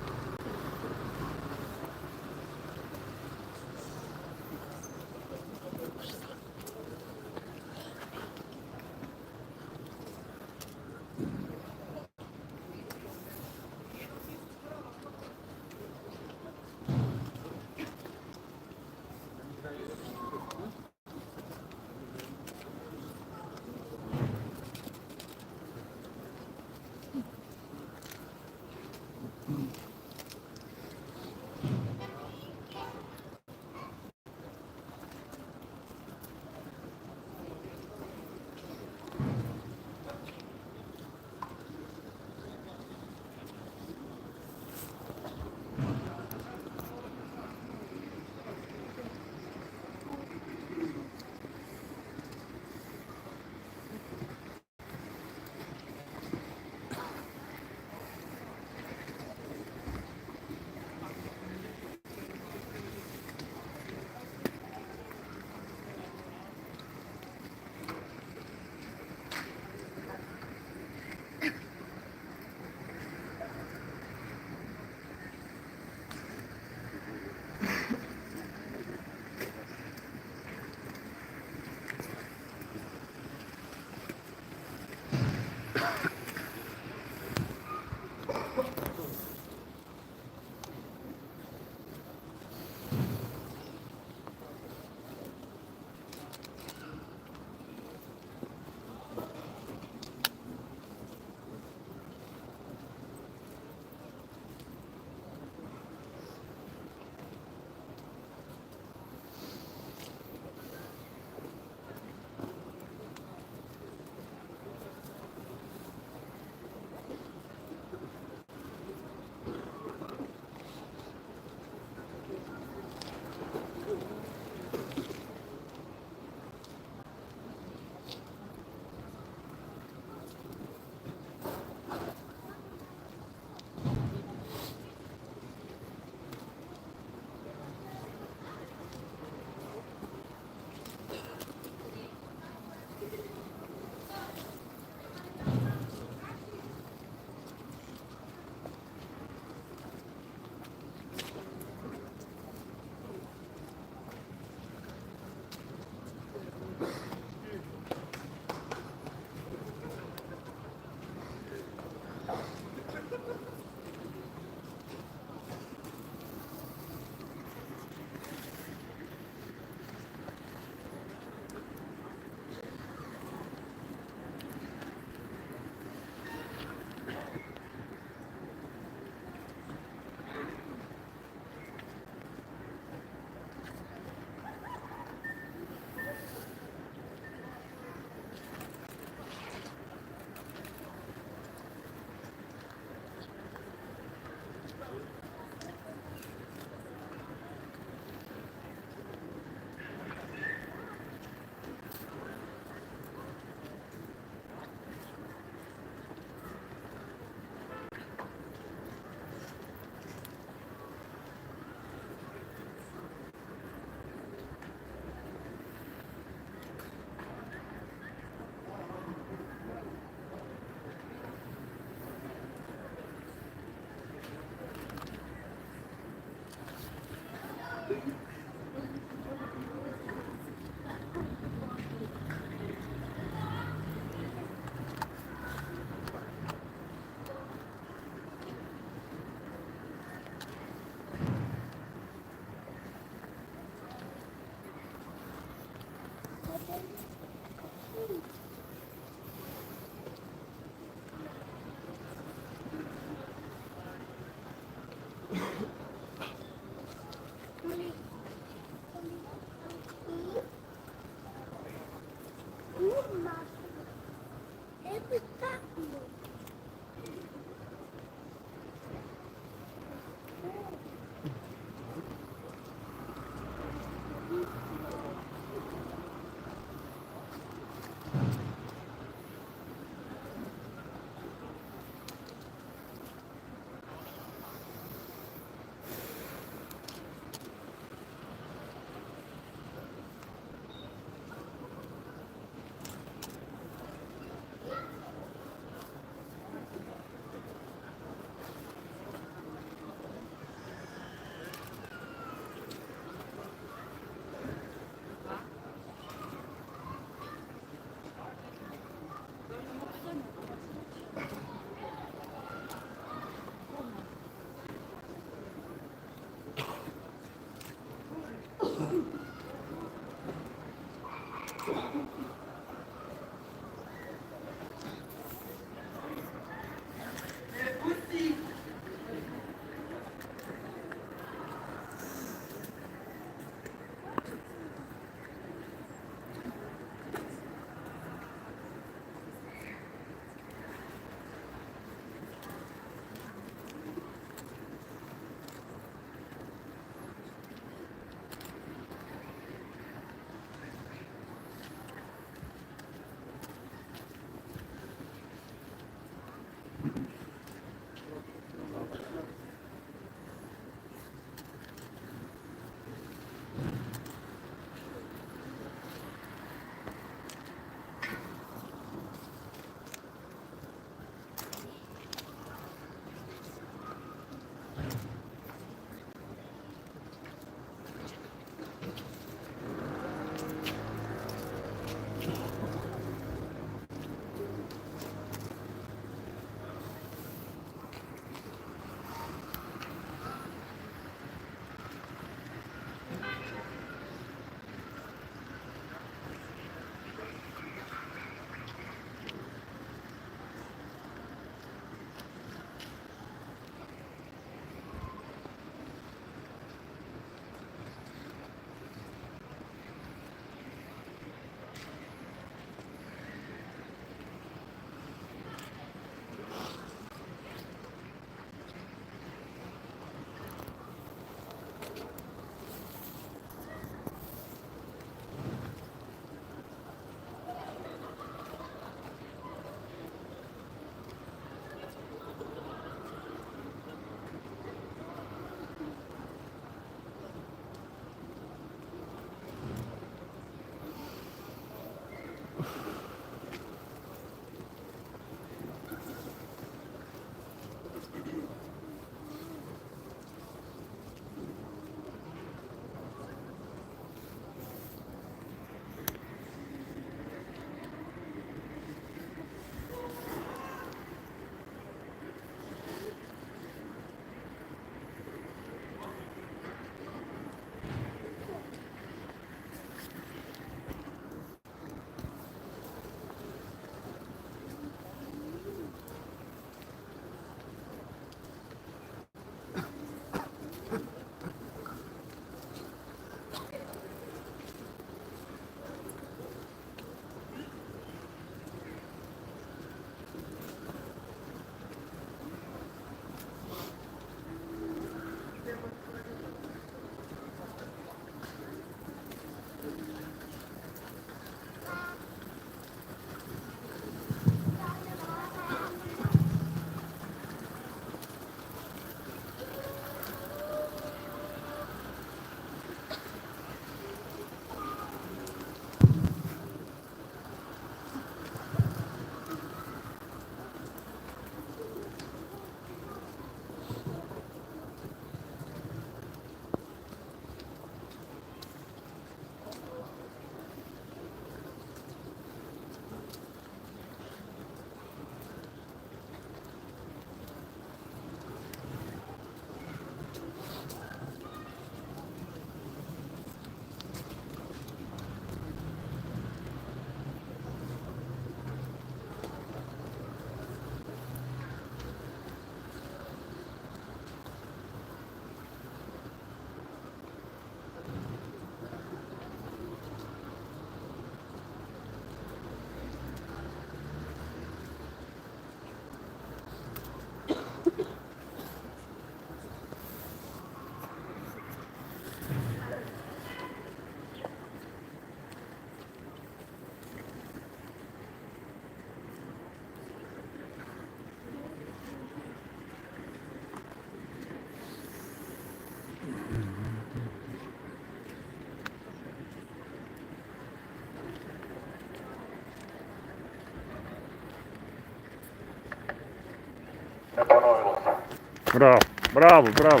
Bravo, bravo, bravo.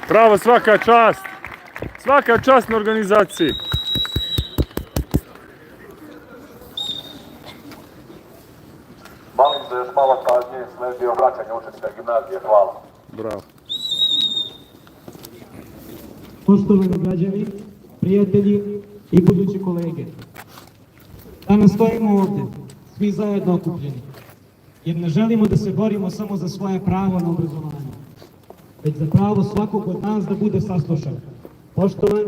Bravo, svaka čast. Svaka čast na organizaciji. Molim za još malo pažnje, sledi obraćanje učenika gimnazije. Hvala. Bravo. Poštovani građani, prijatelji i budući kolege. Danas stojimo ovdje, svi zajedno okupljeni, jer ne želimo da se borimo samo za svoje pravo na obrazovanje, već za pravo svakog od nas da bude saslušan, poštovan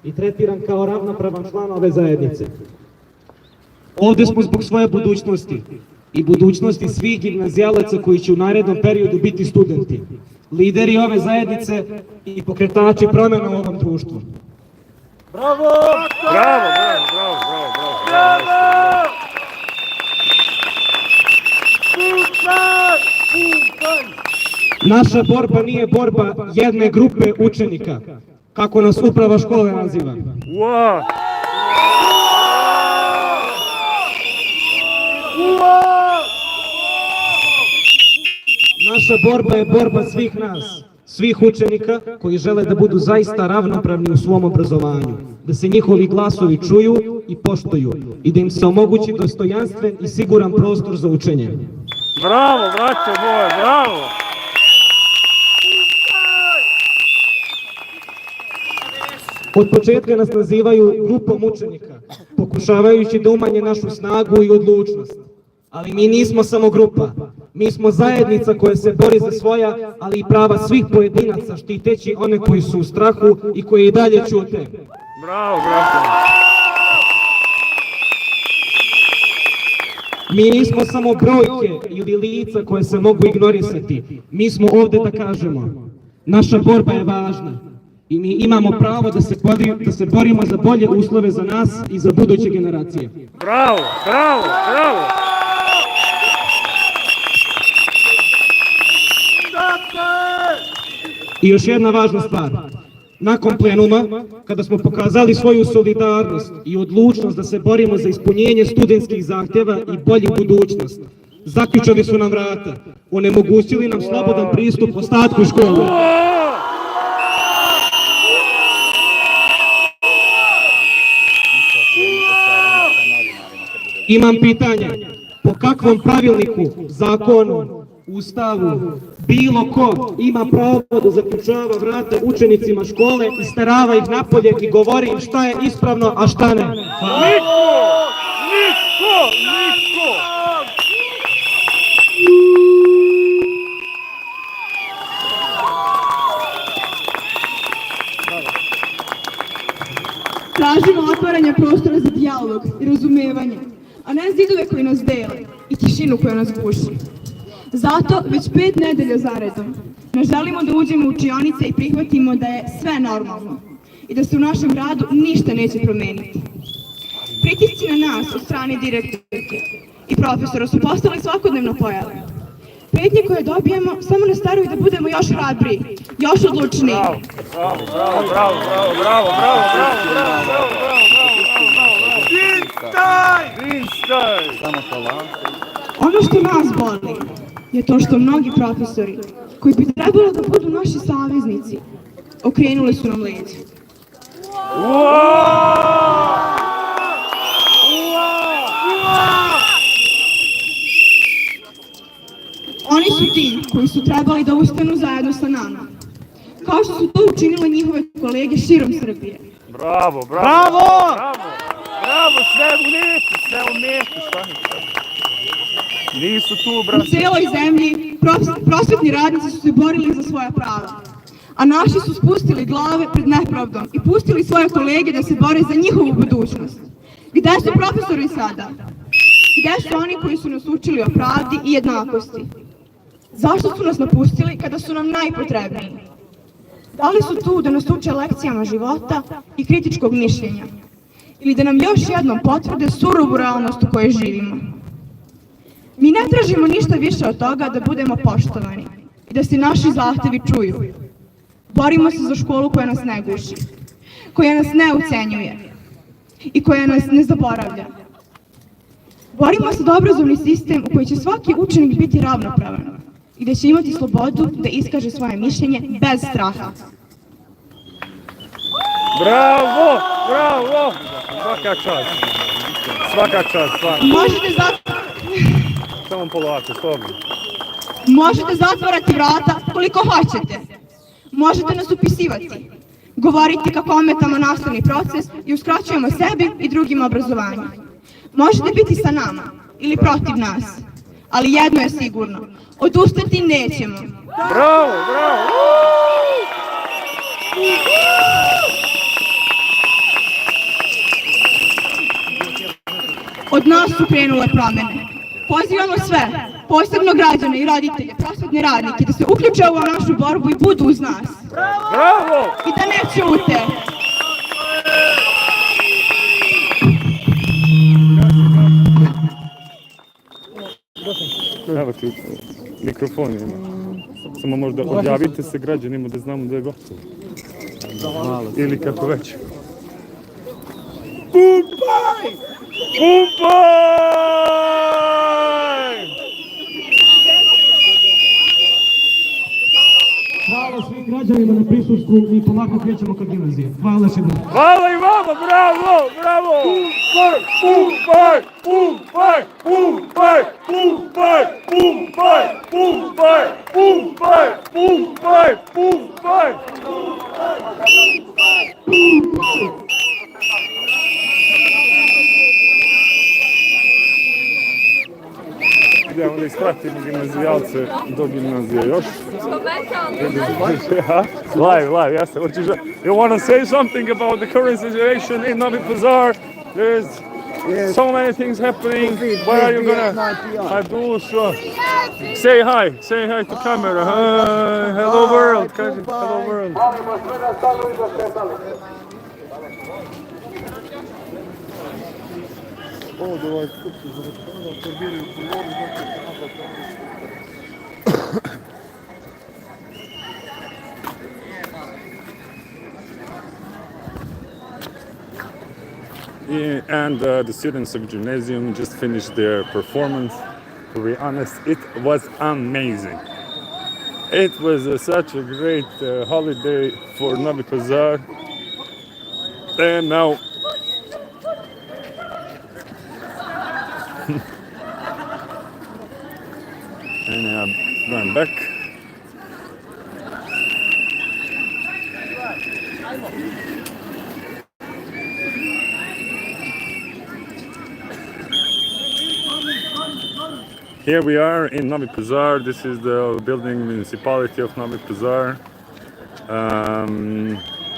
i tretiran kao ravnopravan član ove zajednice. Ovdje smo zbog svoje budućnosti i budućnosti svih gimnazijalaca koji će u narednom periodu biti studenti, lideri ove zajednice i pokretači promjena u ovom društvu. Bravo! Bravo, bravo, bravo, bravo, bravo. Naša borba nije borba jedne grupe učenika, kako nas uprava škole naziva. Wow. Naša borba je borba svih nas, svih učenika koji žele da budu zaista ravnopravni u svom obrazovanju, da se njihovi glasovi čuju i poštuju i da im se omogući dostojanstven i siguran prostor za učenje. Bravo, braćo moje, bravo! Od početka nas nazivaju grupom učenika, pokušavajući da umanje našu snagu i odlučnost. Ali mi nismo samo grupa, mi smo zajednica koja se bori za svoja, ali i prava svih pojedinaca, štiteći one koji su u strahu i koji i dalje ćute. Bravo, bravo! Mi nismo samo brojke ili lica koje se mogu ignorisati. Mi smo ovdje da kažemo, naša borba je važna i mi imamo pravo da se borimo za bolje uslove za nas i za buduće generacije. Bravo, bravo, bravo! I još jedna važna stvar. Nakon plenuma, kada smo pokazali svoju solidarnost i odlučnost da se borimo za ispunjenje studentskih zahtjeva i bolju budućnost, zaključali su nam vrata, onemogućili nam slobodan pristup ostatku škole. Imam pitanje, po kakvom pravilniku, zakonu, Ustavu, bilo ko ima pravo da zaključava vrata učenicima škole, isterava ih napolje i govori im šta je ispravno, a šta ne? Niko! Niko! Niko! Tražimo otvaranje prostora za dijalog i razumevanje, a ne zidove koji nas dele i tišinu koja nas guši. Zato već 5 nedelja zaredom ne želimo da uđemo u učionice i prihvatimo da je sve normalno i da se u našem gradu ništa neće promeniti. Pritisci na nas od strane direktorke i profesora su postali svakodnevna pojava. Pretnje koje dobijemo samo nas teraju da budemo još hrabriji, još odlučniji. Bravo, bravo, bravo, bravo, bravo, bravo, bravo, bravo, bravo, Ono što nas boli je to što mnogi profesori, koji bi trebalo da budu naši saveznici, okrenuli su nam leđe. Oni su ti koji su trebali da ustanu zajedno sa nama, kao što su to učinile njihove kolege širom Srbije. Bravo, bravo, bravo, bravo, sve u netu, šta nisu tu, brate. U cijeloj zemlji prosvetni radnici su se borili za svoja prava, a naši su spustili glave pred nepravdom i pustili svoje kolege da se bore za njihovu budućnost. Gde su profesori sada? Gde su oni koji su nas učili o pravdi i jednakosti? Zašto su nas napustili kada su nam najpotrebniji? Da li su tu da nas uče lekcijama života i kritičkog mišljenja? Ili da nam još jednom potvrde surovu realnost u kojoj živimo? Mi ne tražimo ništa više od toga da budemo poštovani i da se naši zahtevi čuju. Borimo se za školu koja nas ne guši, koja nas ne ucenjuje i koja nas ne zaboravlja. Borimo se za obrazovni sistem u koji će svaki učenik biti ravnopravan i da će imati slobodu da iskaže svoje mišljenje bez straha. Bravo, bravo! Svaka čast. Svaka čast, svaka. Samo polako, slobodno. Možete zatvarati vrata koliko hoćete. Možete nas upisivati. Govoriti kako ometamo nastavni proces i uskraćujemo sebi i drugim obrazovanje. Možete biti sa nama ili protiv nas. Ali jedno je sigurno. Odustati nećemo. Bravo, bravo! Od nas su krenule promene. Pozivamo sve, posebno građane i roditelje, prosvetne radnike, da se uključe u našu borbu i budu uz nas. Bravo! I da ne ćute. Evo ti mikrofon ima. Samo možda odjavite se građanima da znamo da je gotovo. Ili kako već. Pumpaj! Pumpaj! Hvala svim građanima na prisustvu i polako krećemo ka gimnaziji. Hvala še jednom. Hvala i vama, bravo, bravo! Pumpaj, pumpaj, pumpaj, pumpaj, pumpaj, pumpaj, pumpaj, pumpaj, pumpaj, pumpaj, pumpaj. Idemo da ispratimo gimnazijalce do gimnazije još. Live, yes. You want to say something about the current situation in Novi Pazar? There's so many things happening. Where are you gonna do? Say hi to camera. Hello world, hello world. And the students of gymnasium just finished their performance. To be honest, it was amazing. It was such a great holiday for Novi Pazar. And now and I'm going back. Here we are in Novi Pazar. This is the building municipality of Novi Pazar.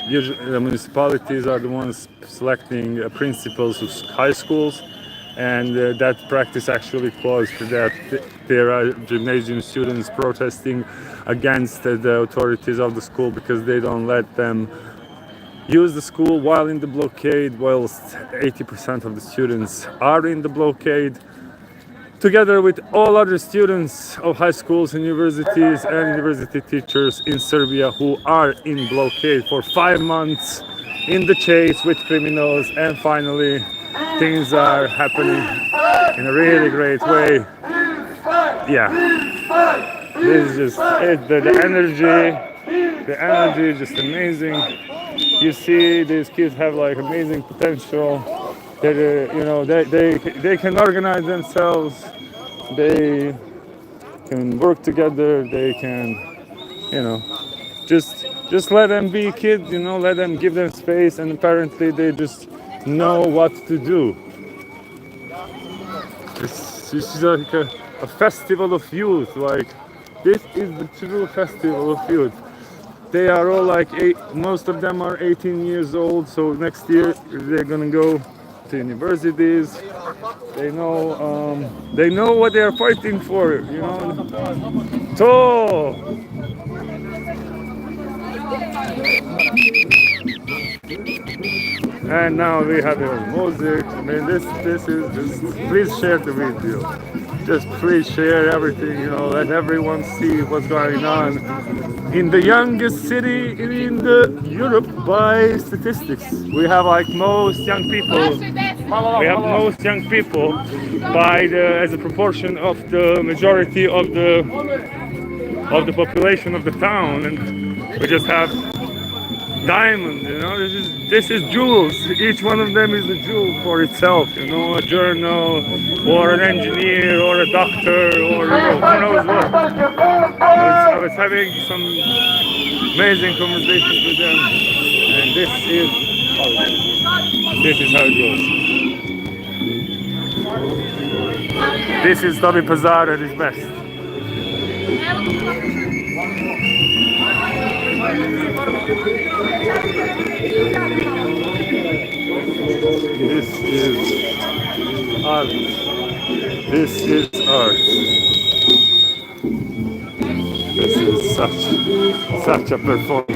Usually the municipalities are the ones selecting principals of high schools, and that practice actually caused that there are gymnasium students protesting against the authorities of the school because they don't let them use the school while in the blockade, whilst 80% of the students are in the blockade, together with all other students of high schools and universities and university teachers in Serbia who are in blockade for 5 months in the chase with criminals, and finally things are happening in a really great way. Yeah, this is just it. The energy is just amazing. You see, these kids have like amazing potential. They can organize themselves. They can work together. They can, just let them be kids. Let them, give them space. And apparently, they just know what to do. This is like a festival of youth. Like, this is the true festival of youth. They are all like most of them are 18 years old. So next year they're gonna go to universities. They know what they are fighting for. So. And now we have your music. I mean, this is just, please share the video. Just please share everything, let everyone see what's going on in the youngest city in the Europe by statistics. We have like most young people. We have most young people by as a proportion of the majority of the of the population of the town, and we just have diamonds, you know. This is jewels. Each one of them is a jewel for itself, you know. A journal, or an engineer, or a doctor, or who knows what. I was having some amazing conversations with them, and this is how it goes. This is Novi Pazar at its best. This is art. This is art. This is such a performance.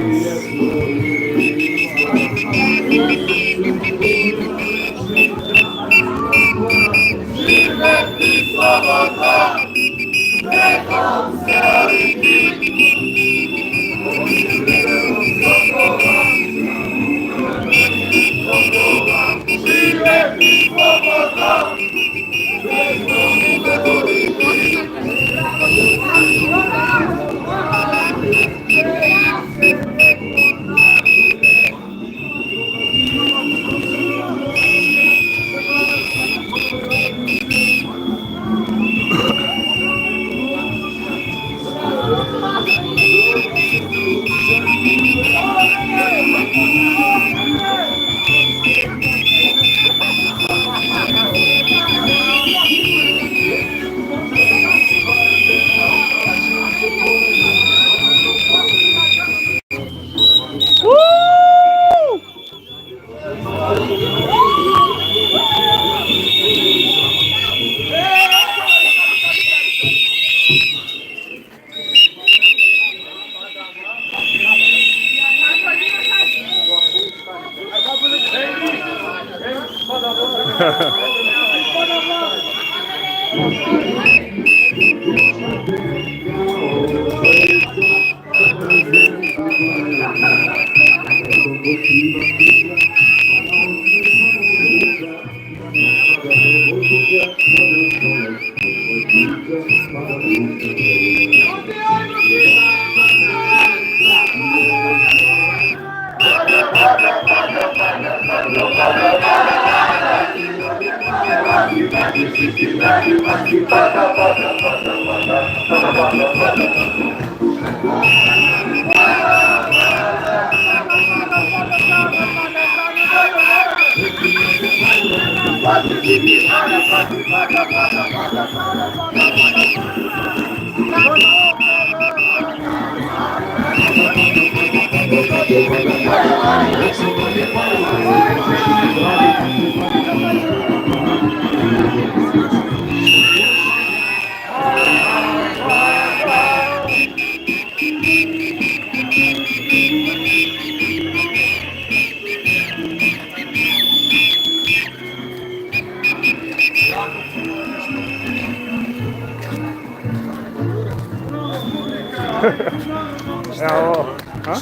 Evo, a?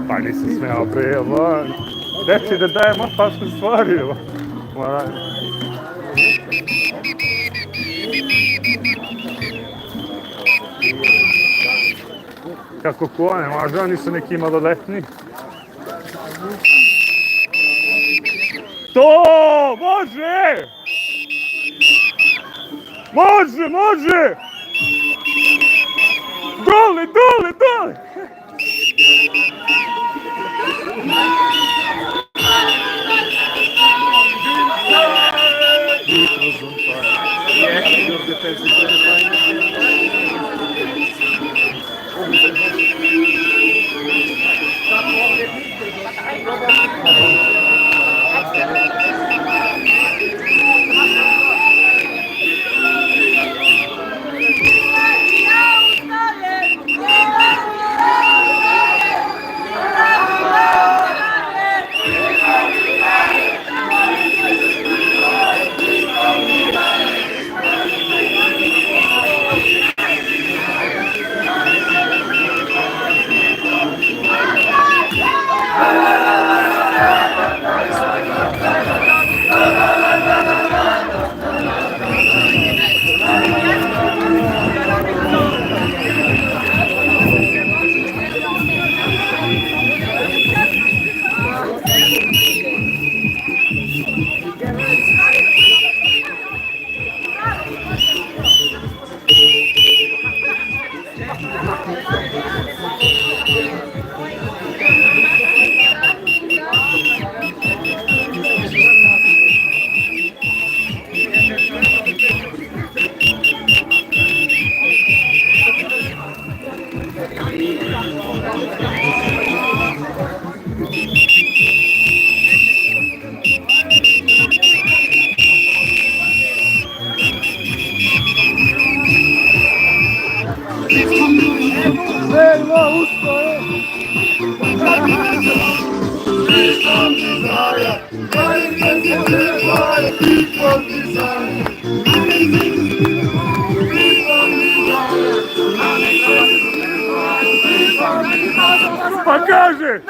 Pa nisam smijao prije, reći da dajem opasne stvari. Kako kone, možda oni su neki maloletni. To, može! Može! Dole! Покажи!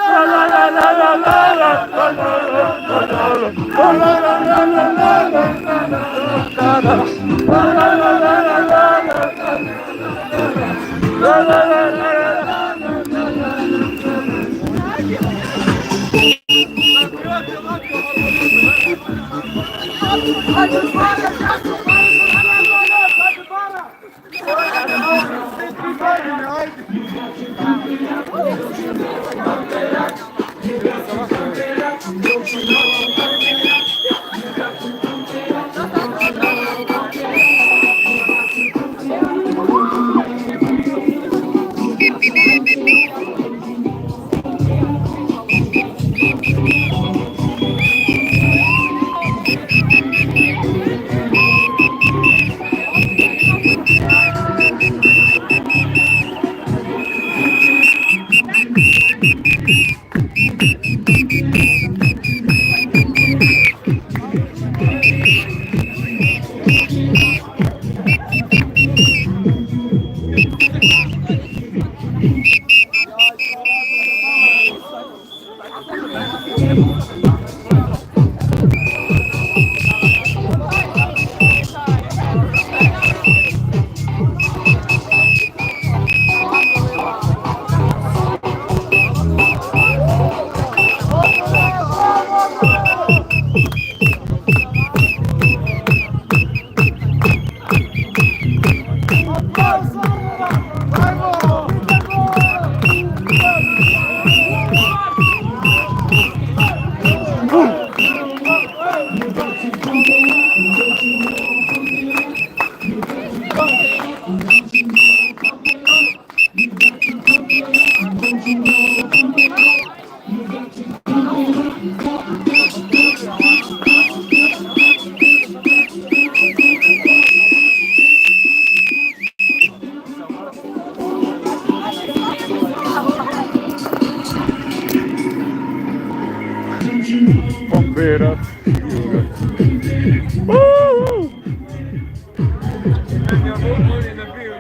Pomperat.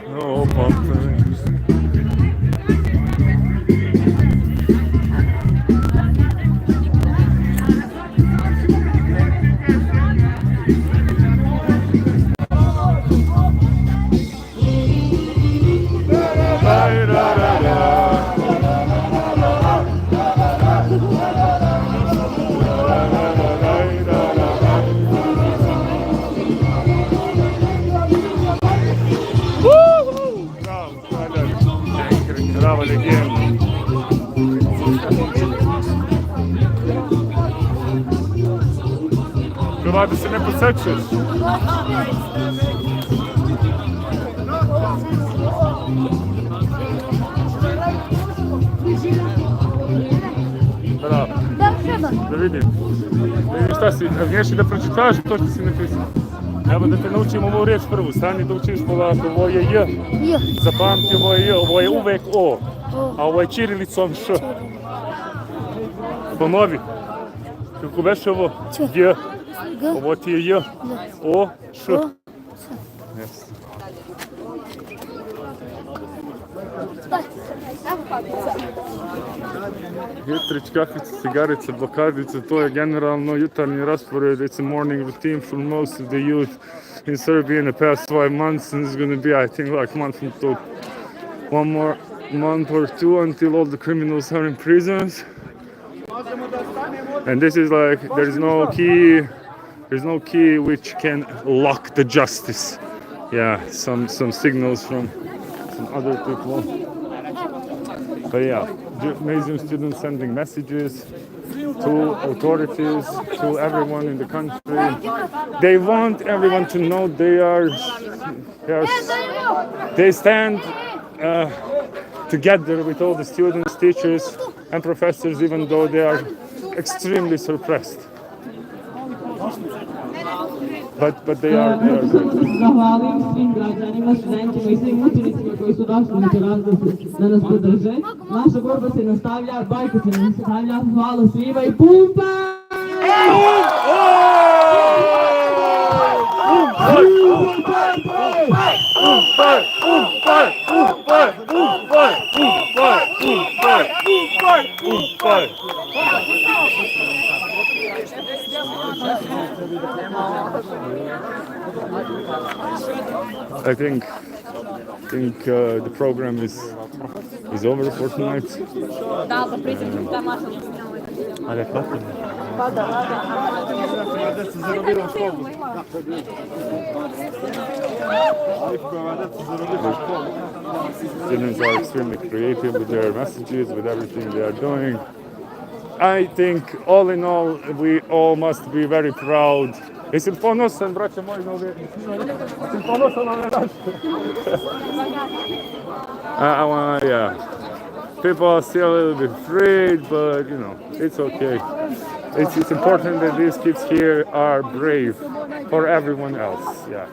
No, pomperat. Brava leggenda. Prova da se ne posečeš. Bravo. Da vidim. Da vidim šta si, razmiješi da pročitaš to što si napisao. Evo da te naučim ovu riječ prvu, stani da učiš polako, ovo je J. Zapamti, ovo je J, ovo je uvek O, a ovo je čirilicom Š. Ponovi. Kako beše ovo? J. Ovo ti je J. O, Š. Jetrić, kafice, cigarice, blokadice, to je generalno jutarnji raspored. It's a morning routine for most of the youth in Serbia in the past 5 months, and it's going to be, I think, like one more month or two until all the criminals are in prisons. And this is like, there's no key which can lock the justice. Yeah, some signals from some other people. But yeah, gymnasium students sending messages to authorities, to everyone in the country. They want everyone to know they stand together with all the students, teachers, and professors, even though they are extremely suppressed. But they are good. Zahvalim svim građanima, studentima i svim učenicima koji su došli da nas podrže. Naša borba se nastavlja, bajka se nastavlja. Hvala svima i pumpa! I think the program is over for tonight. Students are extremely creative with their messages, with everything they are doing. I think all in all, we all must be very proud. Jesi ponosan, braće moji, na ove... Jesi ponosan na ove naše? Yeah. People are still a little bit afraid, but you know, it's okay. It's important that these kids here are brave for everyone else. Yeah.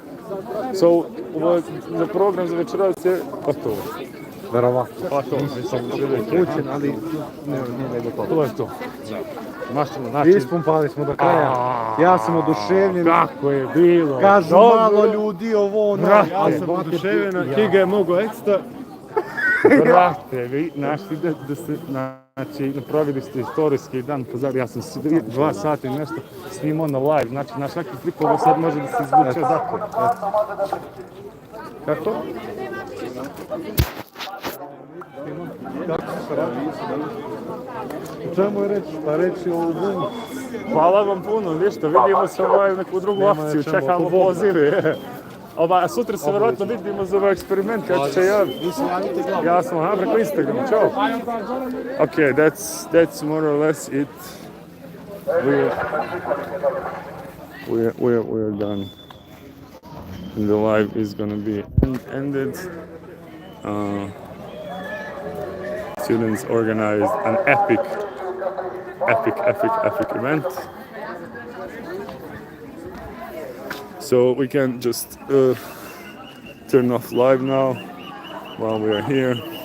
So, the program za večeras je gotovo. Verovatno. Pa to, nisam Učen, ali ne gotovo. To je to. Mašalno, znači... Ispumpali smo do kraja. Ja sam oduševljen. Kako je bilo? Kažu malo ljudi ovo, ono. Ja sam oduševljen, Kiga je mogo ekstra. Brate, vi našli da se, znači, napravili ste istorijski dan pazara, ja sam 2 sata i nešto snimao na live, znači, naš svaki trikovo sad može da se izvuče zato. Kako? O čemu je reč? Pa reći o Bunju. Hvala vam puno, ništa, vidimo se u neku drugu akciju, čekamo pozive. A sutra se vjerojatno vidimo za ovaj eksperiment, kad će ja sam preko Instagrama, čao. Okay, that's more or less it. We're done. And the live is gonna be ended. Students organized an epic event. So we can just turn off live now while we are here.